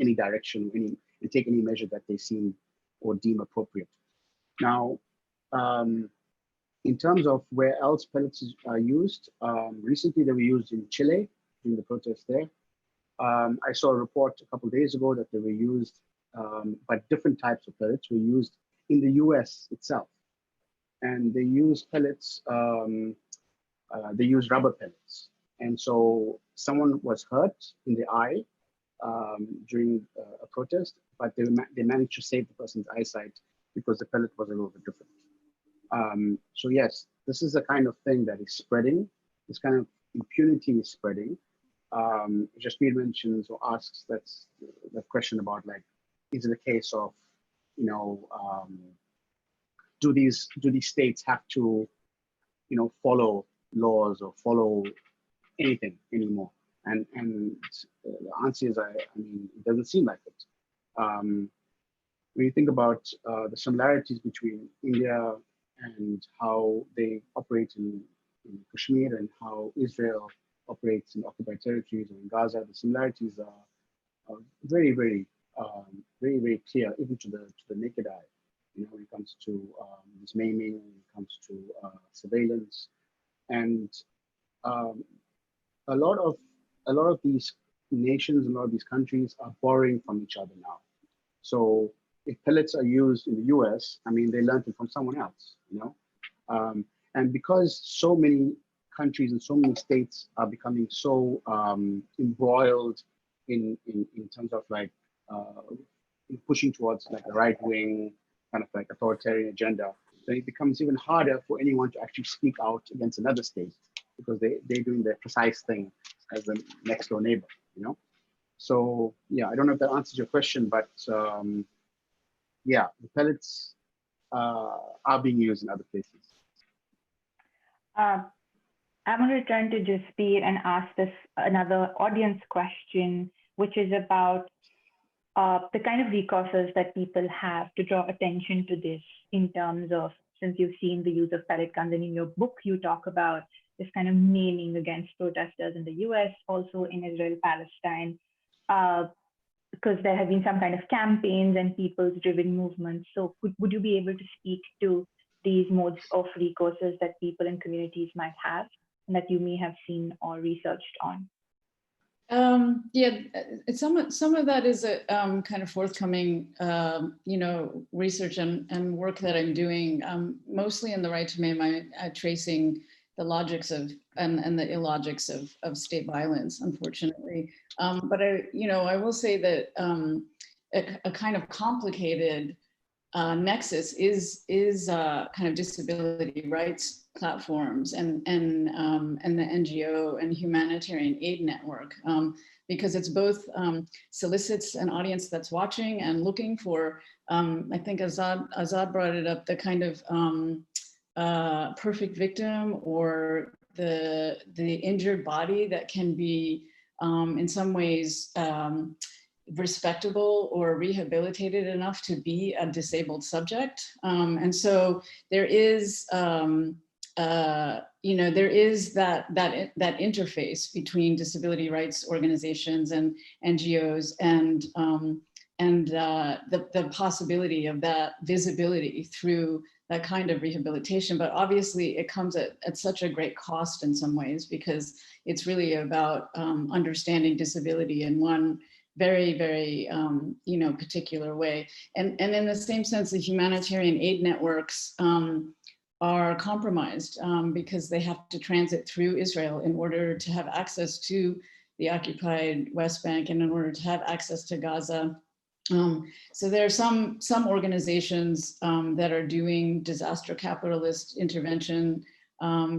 any direction, and take any measure that they seem or deem appropriate. Now, in terms of where else pellets are used, recently they were used in Chile during the protests there. I saw a report a couple of days ago that they were used, but different types of pellets were used in the US itself. And they use pellets, they use rubber pellets. And so someone was hurt in the eye during a protest, but they managed to save the person's eyesight because the pellet was a little bit different. So yes, this is the kind of thing that is spreading. This kind of impunity is spreading. Jasbir mentions or asks that question about, like, is it a case of, do these states have to, follow laws or follow anything anymore? And the answer is, I mean, it doesn't seem like it. When you think about the similarities between India and how they operate in Kashmir and how Israel operates in occupied territories or in Gaza, the similarities are very, very, very, very clear, even to the naked eye. When it comes to this maiming, when it comes to surveillance, and a lot of these nations, a lot of these countries are borrowing from each other now. So if pellets are used in the US, I mean, they learned it from someone else, and because so many countries and so many states are becoming so embroiled in terms of like pushing towards like a right-wing kind of like authoritarian agenda, then it becomes even harder for anyone to actually speak out against another state, because they're doing the precise thing as the next door neighbor, So yeah, I don't know if that answers your question, but yeah, the pellets are being used in other places. I'm going to return to Jasbir and ask this another audience question, which is about the kind of recourses that people have to draw attention to this, in terms of, since you've seen the use of pellet guns, and in your book you talk about this kind of maiming against protesters in the US, also in Israel, Palestine, because there have been some kind of campaigns and people's driven movements. So would you be able to speak to these modes of recourses that people and communities might have, and that you may have seen or researched on? Yeah, some of that is a kind of forthcoming, research and work that I'm doing, mostly in the right to maim. I'm tracing the logics of and the illogics of state violence, unfortunately. But I will say that a kind of complicated nexus is kind of disability rights platforms and the NGO and humanitarian aid network, because it's both solicits an audience that's watching and looking for, I think Azad brought it up, the kind of perfect victim or the injured body that can be in some ways respectable or rehabilitated enough to be a disabled subject. And so there is, there is that interface between disability rights organizations and NGOs and the possibility of that visibility through that kind of rehabilitation. But obviously it comes at such a great cost in some ways, because it's really about understanding disability in one very, very, particular way. And in the same sense, the humanitarian aid networks are compromised because they have to transit through Israel in order to have access to the occupied West Bank and in order to have access to Gaza. So there are some organizations that are doing disaster capitalist intervention.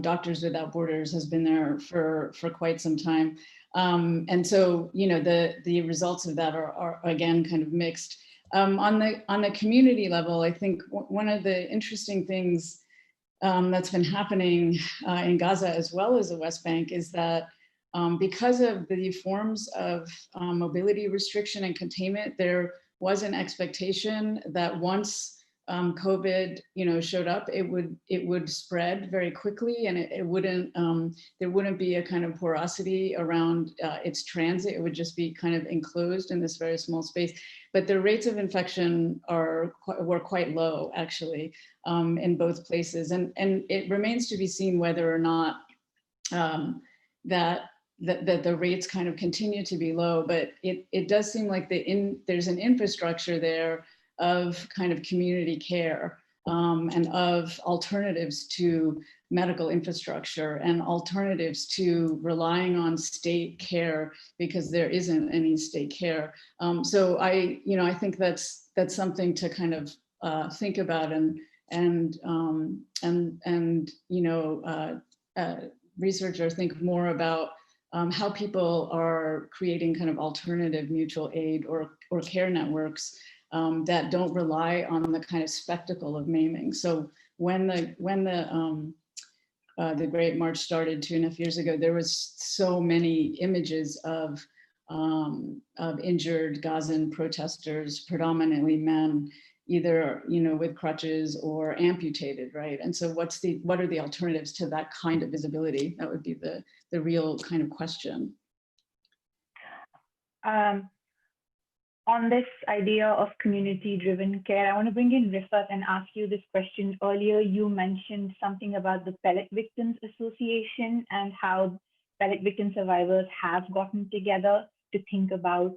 Doctors Without Borders has been there for quite some time. And so, the results of that are again kind of mixed. On the community level, I think one of the interesting things that's been happening in Gaza as well as the West Bank is that because of the forms of mobility restriction and containment, there was an expectation that once COVID, showed up, it would spread very quickly, and it wouldn't. There wouldn't be a kind of porosity around its transit. It would just be kind of enclosed in this very small space. But the rates of infection were quite low, actually, in both places, and it remains to be seen whether or not that the rates kind of continue to be low. But it does seem like there's an infrastructure there of kind of community care and of alternatives to medical infrastructure and alternatives to relying on state care because there isn't any state care. So I think that's something to kind of think about and research or think more about how people are creating kind of alternative mutual aid or care networks that don't rely on the kind of spectacle of maiming. So when the Great March started 2.5 years ago, there was so many images of injured Gazan protesters, predominantly men, either with crutches or amputated, right? And so what are the alternatives to that kind of visibility? That would be the real kind of question. On this idea of community-driven care, I want to bring in Rifat and ask you this question. Earlier, you mentioned something about the Pellet Victims Association and how pellet victim survivors have gotten together to think about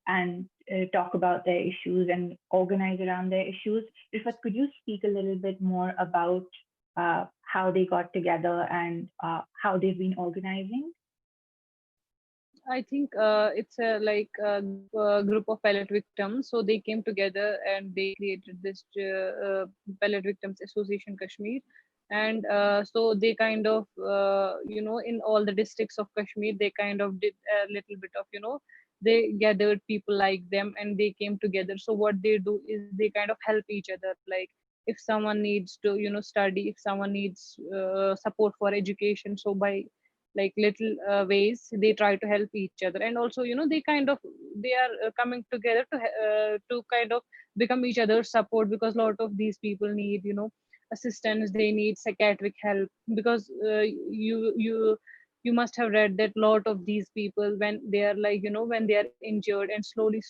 and talk about their issues and organize around their issues. Rifat, could you speak a little bit more about how they got together and how they've been organizing? I think it's a group of pellet victims. So they came together and they created this Pellet Victims Association Kashmir. And so they kind of, in all the districts of Kashmir, they kind of did a little bit of, they gathered people like them and they came together. So what they do is they kind of help each other. Like if someone needs to, study, if someone needs support for education. So by like little ways they try to help each other, and also they are coming together to kind of become each other's support, because a lot of these people need assistance, they need psychiatric help, because you must have read that a lot of these people, when they are when they are injured and slowly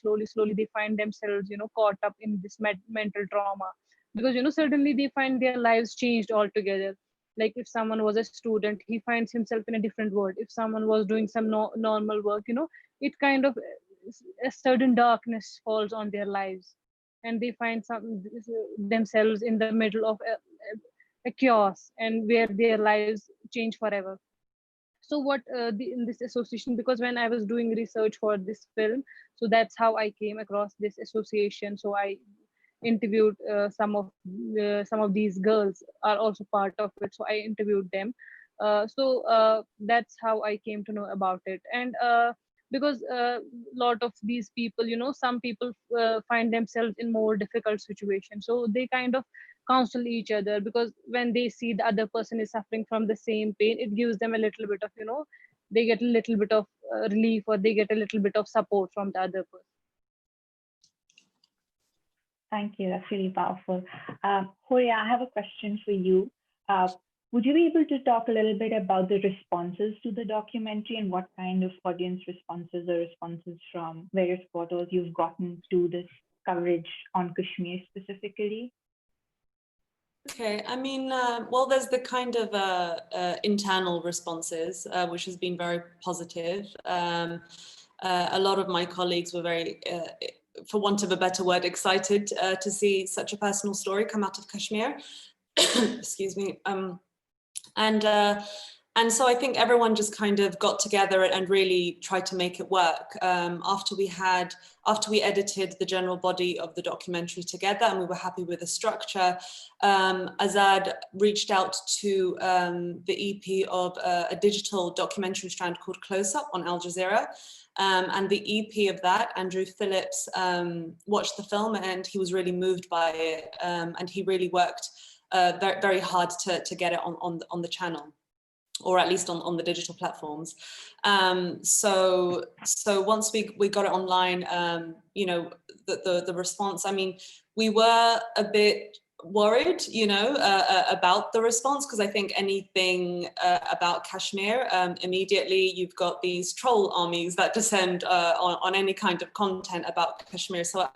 they find themselves caught up in this mental trauma, because suddenly they find their lives changed altogether. Like if someone was a student, he finds himself in a different world. If someone was doing some normal work, it kind of a sudden darkness falls on their lives, and they find themselves in the middle of a chaos and where their lives change forever. So what in this association, because when I was doing research for this film, so that's how I came across this association. So I interviewed some of these girls are also part of it, so I interviewed them. That's how I came to know about it. And because a lot of these people, some people find themselves in more difficult situations, so they kind of counsel each other, because when they see the other person is suffering from the same pain, it gives them a little bit of, they get a little bit of relief, or they get a little bit of support from the other person. Thank you. That's really powerful. Horia, I have a question for you. Would you be able to talk a little bit about the responses to the documentary and what kind of audience responses or responses from various portals you've gotten to this coverage on Kashmir specifically? Okay, I mean, well, there's the kind of internal responses, which has been very positive. A lot of my colleagues were very, for want of a better word, excited to see such a personal story come out of Kashmir. Excuse me. And so I think everyone just kind of got together and really tried to make it work. After we edited the general body of the documentary together and we were happy with the structure, Azad reached out to the EP of a digital documentary strand called Close Up on Al Jazeera. And the EP of that, Andrew Phillips, watched the film and he was really moved by it. And he really worked very, very hard to get it on the channel, or at least on the digital platforms. So once we got it online, the response, I mean, we were a bit worried, about the response, because I think anything about Kashmir, immediately you've got these troll armies that descend on any kind of content about Kashmir. So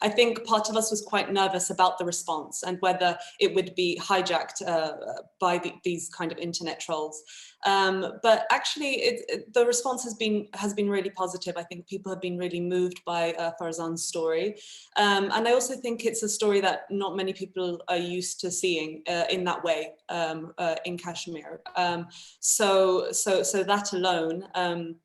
I think part of us was quite nervous about the response and whether it would be hijacked by these kind of internet trolls. But actually, the response has been really positive. I think people have been really moved by Farzan's story, and I also think it's a story that not many people are used to seeing in that way in Kashmir. So that alone.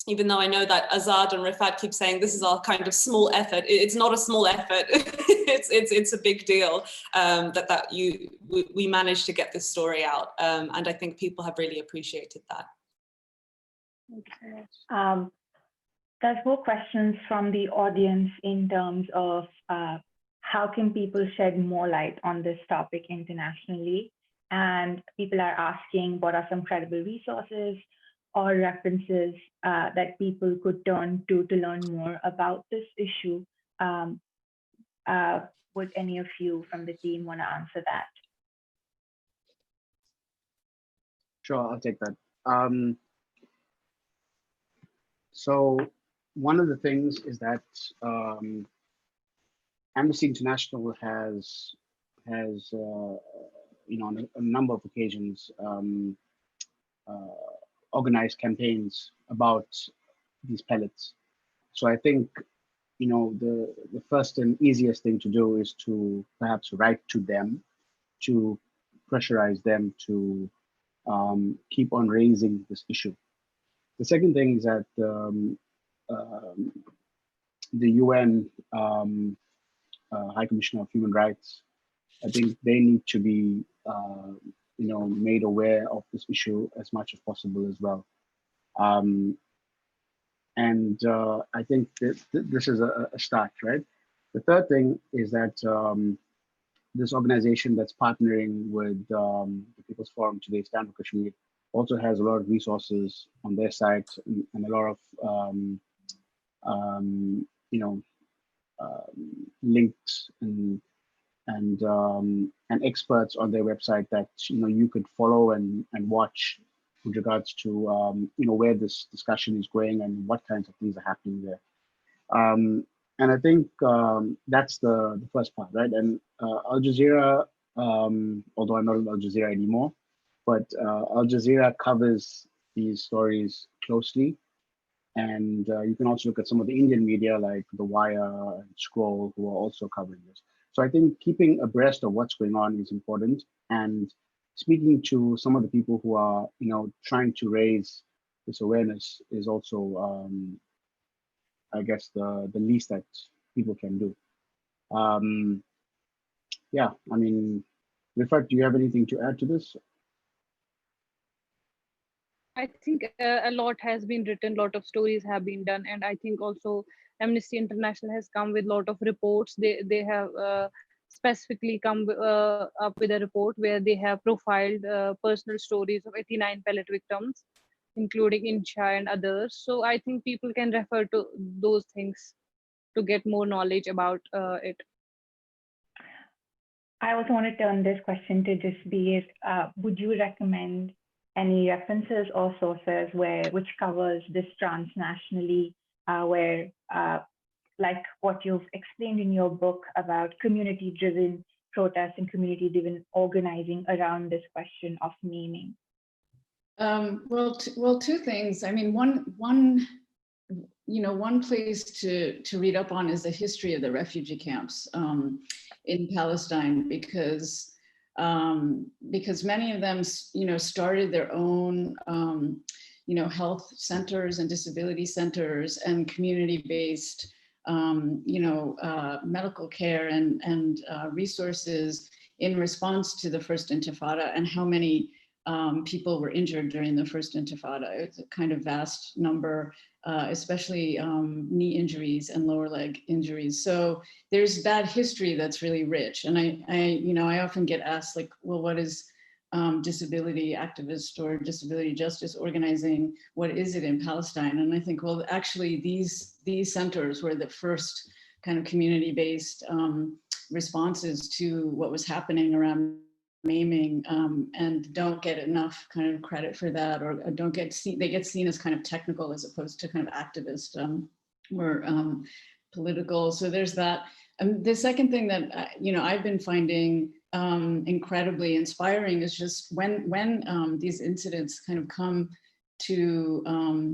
Even though I know that Azad and Rifat keep saying this is our kind of small effort, it's not a small effort. it's a big deal that we managed to get this story out, and I think people have really appreciated that. Okay. There's more questions from the audience in terms of how can people shed more light on this topic internationally, and people are asking what are some credible resources or references that people could turn to learn more about this issue. Would any of you from the team want to answer that? Sure, I'll take that. So one of the things is that Amnesty International has on a number of occasions organized campaigns about these pellets. So I think the first and easiest thing to do is to perhaps write to them, to pressurize them to keep on raising this issue. The second thing is that the UN High Commissioner of Human Rights, I think they need to be made aware of this issue as much as possible as well. I think this is a start, right? The third thing is that this organization that's partnering with the People's Forum today, Stand for Kashmir, also has a lot of resources on their site and a lot of links and experts on their website that you could follow and watch with regards to where this discussion is going and what kinds of things are happening there. And I think that's the first part, right? And Al Jazeera, although I'm not on Al Jazeera anymore, but Al Jazeera covers these stories closely. And you can also look at some of the Indian media like The Wire and Scroll, who are also covering this. So I think keeping abreast of what's going on is important, and speaking to some of the people who are, trying to raise this awareness is also, I guess, the least that people can do. Um, yeah, I mean, Rifat, do you have anything to add to this? I think a lot has been written, lot of stories have been done, and I think also Amnesty International has come with a lot of reports. They have specifically come up with a report where they have profiled personal stories of 89 pellet victims, including Insha and others. So I think people can refer to those things to get more knowledge about it. I also want to turn this question to just be, would you recommend any references or sources which covers this transnationally, where like what you've explained in your book about community-driven protests and community-driven organizing around this question of maiming? Well, two things. I mean, one place to read up on is the history of the refugee camps in Palestine, because many of them, started their own, health centers and disability centers and community-based, medical care and resources in response to the first Intifada, and how many people were injured during the first Intifada. It's a kind of vast number, especially knee injuries and lower leg injuries. So there's that history that's really rich. And I often get asked, like, well, what is disability activist or disability justice organizing? What is it in Palestine? And I think, well, actually these centers were the first kind of community-based responses to what was happening around maiming, and don't get enough kind of credit for that, or they get seen as kind of technical as opposed to kind of activist or political. So there's that. The second thing that I've been finding incredibly inspiring is just when these incidents kind of come to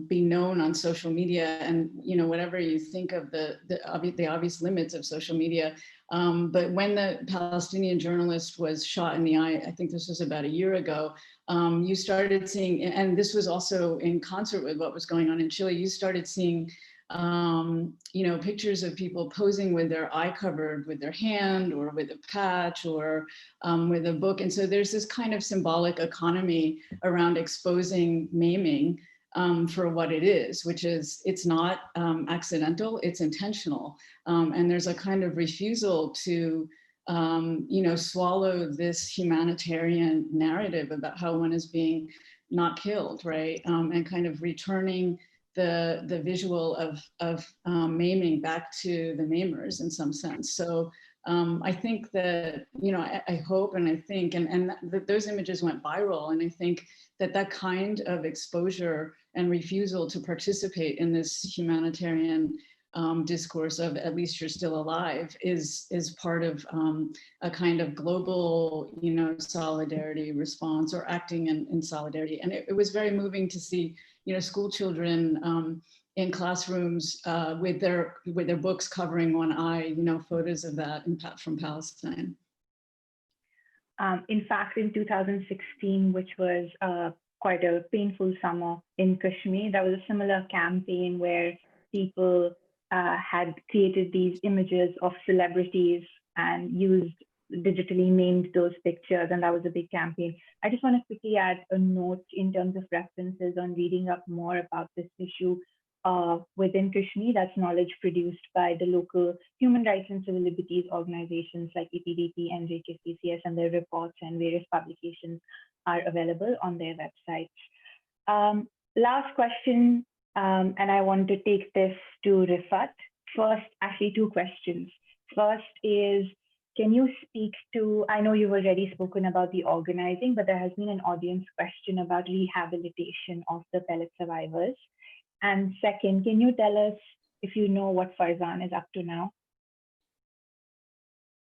be known on social media, and whatever you think of the obvious limits of social media. But when the Palestinian journalist was shot in the eye, I think this was about a year ago, you started seeing, and this was also in concert with what was going on in Chile, you started seeing pictures of people posing with their eye covered with their hand or with a patch or with a book. And so there's this kind of symbolic economy around exposing maiming for what it is, which is, it's not accidental, it's intentional. And there's a kind of refusal to, swallow this humanitarian narrative about how one is being not killed, right? And kind of returning the visual of maiming back to the maimers in some sense. So I think that, I hope and I think, and those images went viral. And I think that kind of exposure and refusal to participate in this humanitarian discourse of at least you're still alive is part of a kind of global, solidarity response, or acting in solidarity. And it was very moving to see, school children in classrooms with their books covering one eye, photos of that from Palestine. In fact, in 2016, which was quite a painful summer in Kashmir, there was a similar campaign where people had created these images of celebrities and digitally named those pictures, and that was a big campaign. I just want to quickly add a note in terms of references on reading up more about this issue within Kashmir. That's knowledge produced by the local human rights and civil liberties organizations like EPDP and JKCCS, and their reports and various publications are available on their websites. Last question, and I want to take this to Rifat. First, actually two questions. First is, can you speak to, I know you've already spoken about the organizing, but there has been an audience question about rehabilitation of the pellet survivors. And second, can you tell us if you know what Farzan is up to now?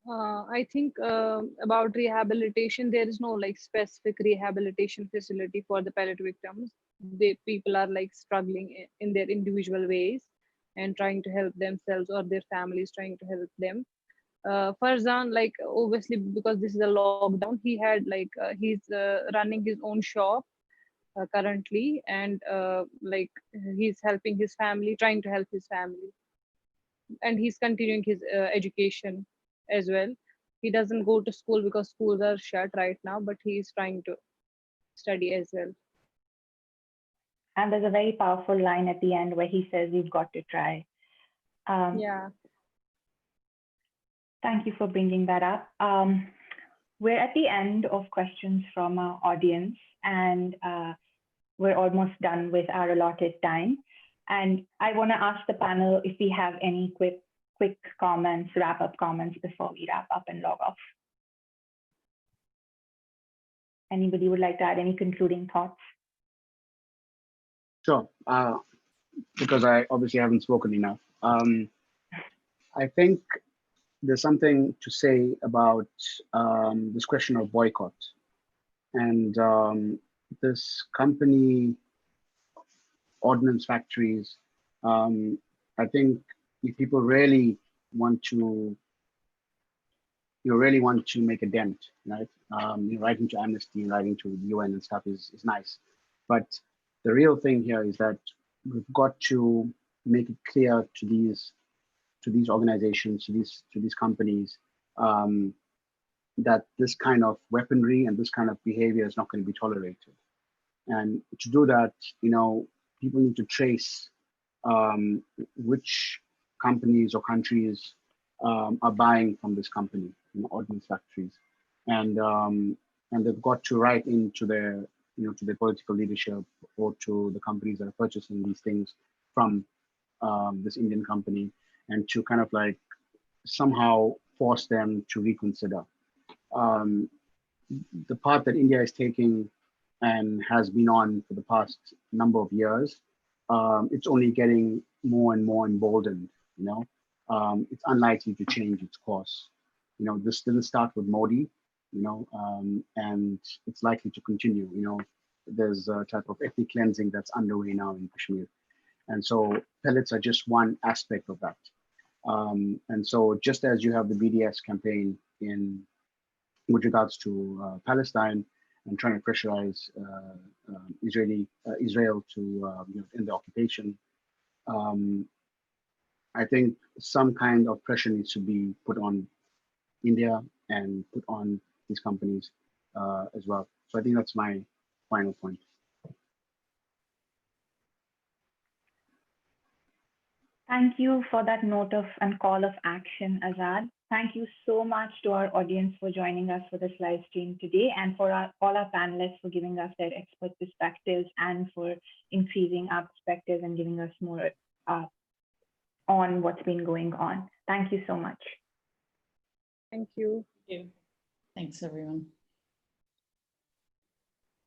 I think about rehabilitation, there is no specific rehabilitation facility for the pellet victims. People are struggling in their individual ways and trying to help themselves, or their families trying to help them. Farzan, like obviously because this is a lockdown, he had like he's running his own shop currently, and like he's helping his family, trying to help his family, and he's continuing his education as well. He doesn't go to school because schools are shut right now, but he's trying to study as well. And there's a very powerful line at the end where he says, "You've got to try." Yeah. Thank you for bringing that up. We're at the end of questions from our audience, and we're almost done with our allotted time. And I want to ask the panel if we have any quick comments, wrap-up comments before we wrap up and log off. Anybody would like to add any concluding thoughts? Sure. Because I obviously haven't spoken enough. I think there's something to say about this question of boycott. And this company, ordnance factories, I think if people really want to, make a dent, right? Writing to Amnesty, writing to the UN and stuff is nice. But the real thing here is that we've got to make it clear to these organizations, to these companies, that this kind of weaponry and this kind of behavior is not going to be tolerated. And to do that, people need to trace which companies or countries are buying from this company, ordnance factories, and they've got to write into their, to their political leadership or to the companies that are purchasing these things from this Indian company, and to kind of like somehow force them to reconsider. The path that India is taking and has been on for the past number of years, it's only getting more and more emboldened. It's unlikely to change its course. This didn't start with Modi, and it's likely to continue. There's a type of ethnic cleansing that's underway now in Kashmir, and so pellets are just one aspect of that. And so just as you have the BDS campaign with regards to Palestine and trying to pressurize Israel to end the occupation, I think some kind of pressure needs to be put on India and put on these companies as well. So I think that's my final point. Thank you for that note of and call of action, Azad. Thank you so much to our audience for joining us for this live stream today, and for all our panelists for giving us their expert perspectives and for increasing our perspectives and giving us more on what's been going on. Thank you so much. Thank you. Thanks, everyone.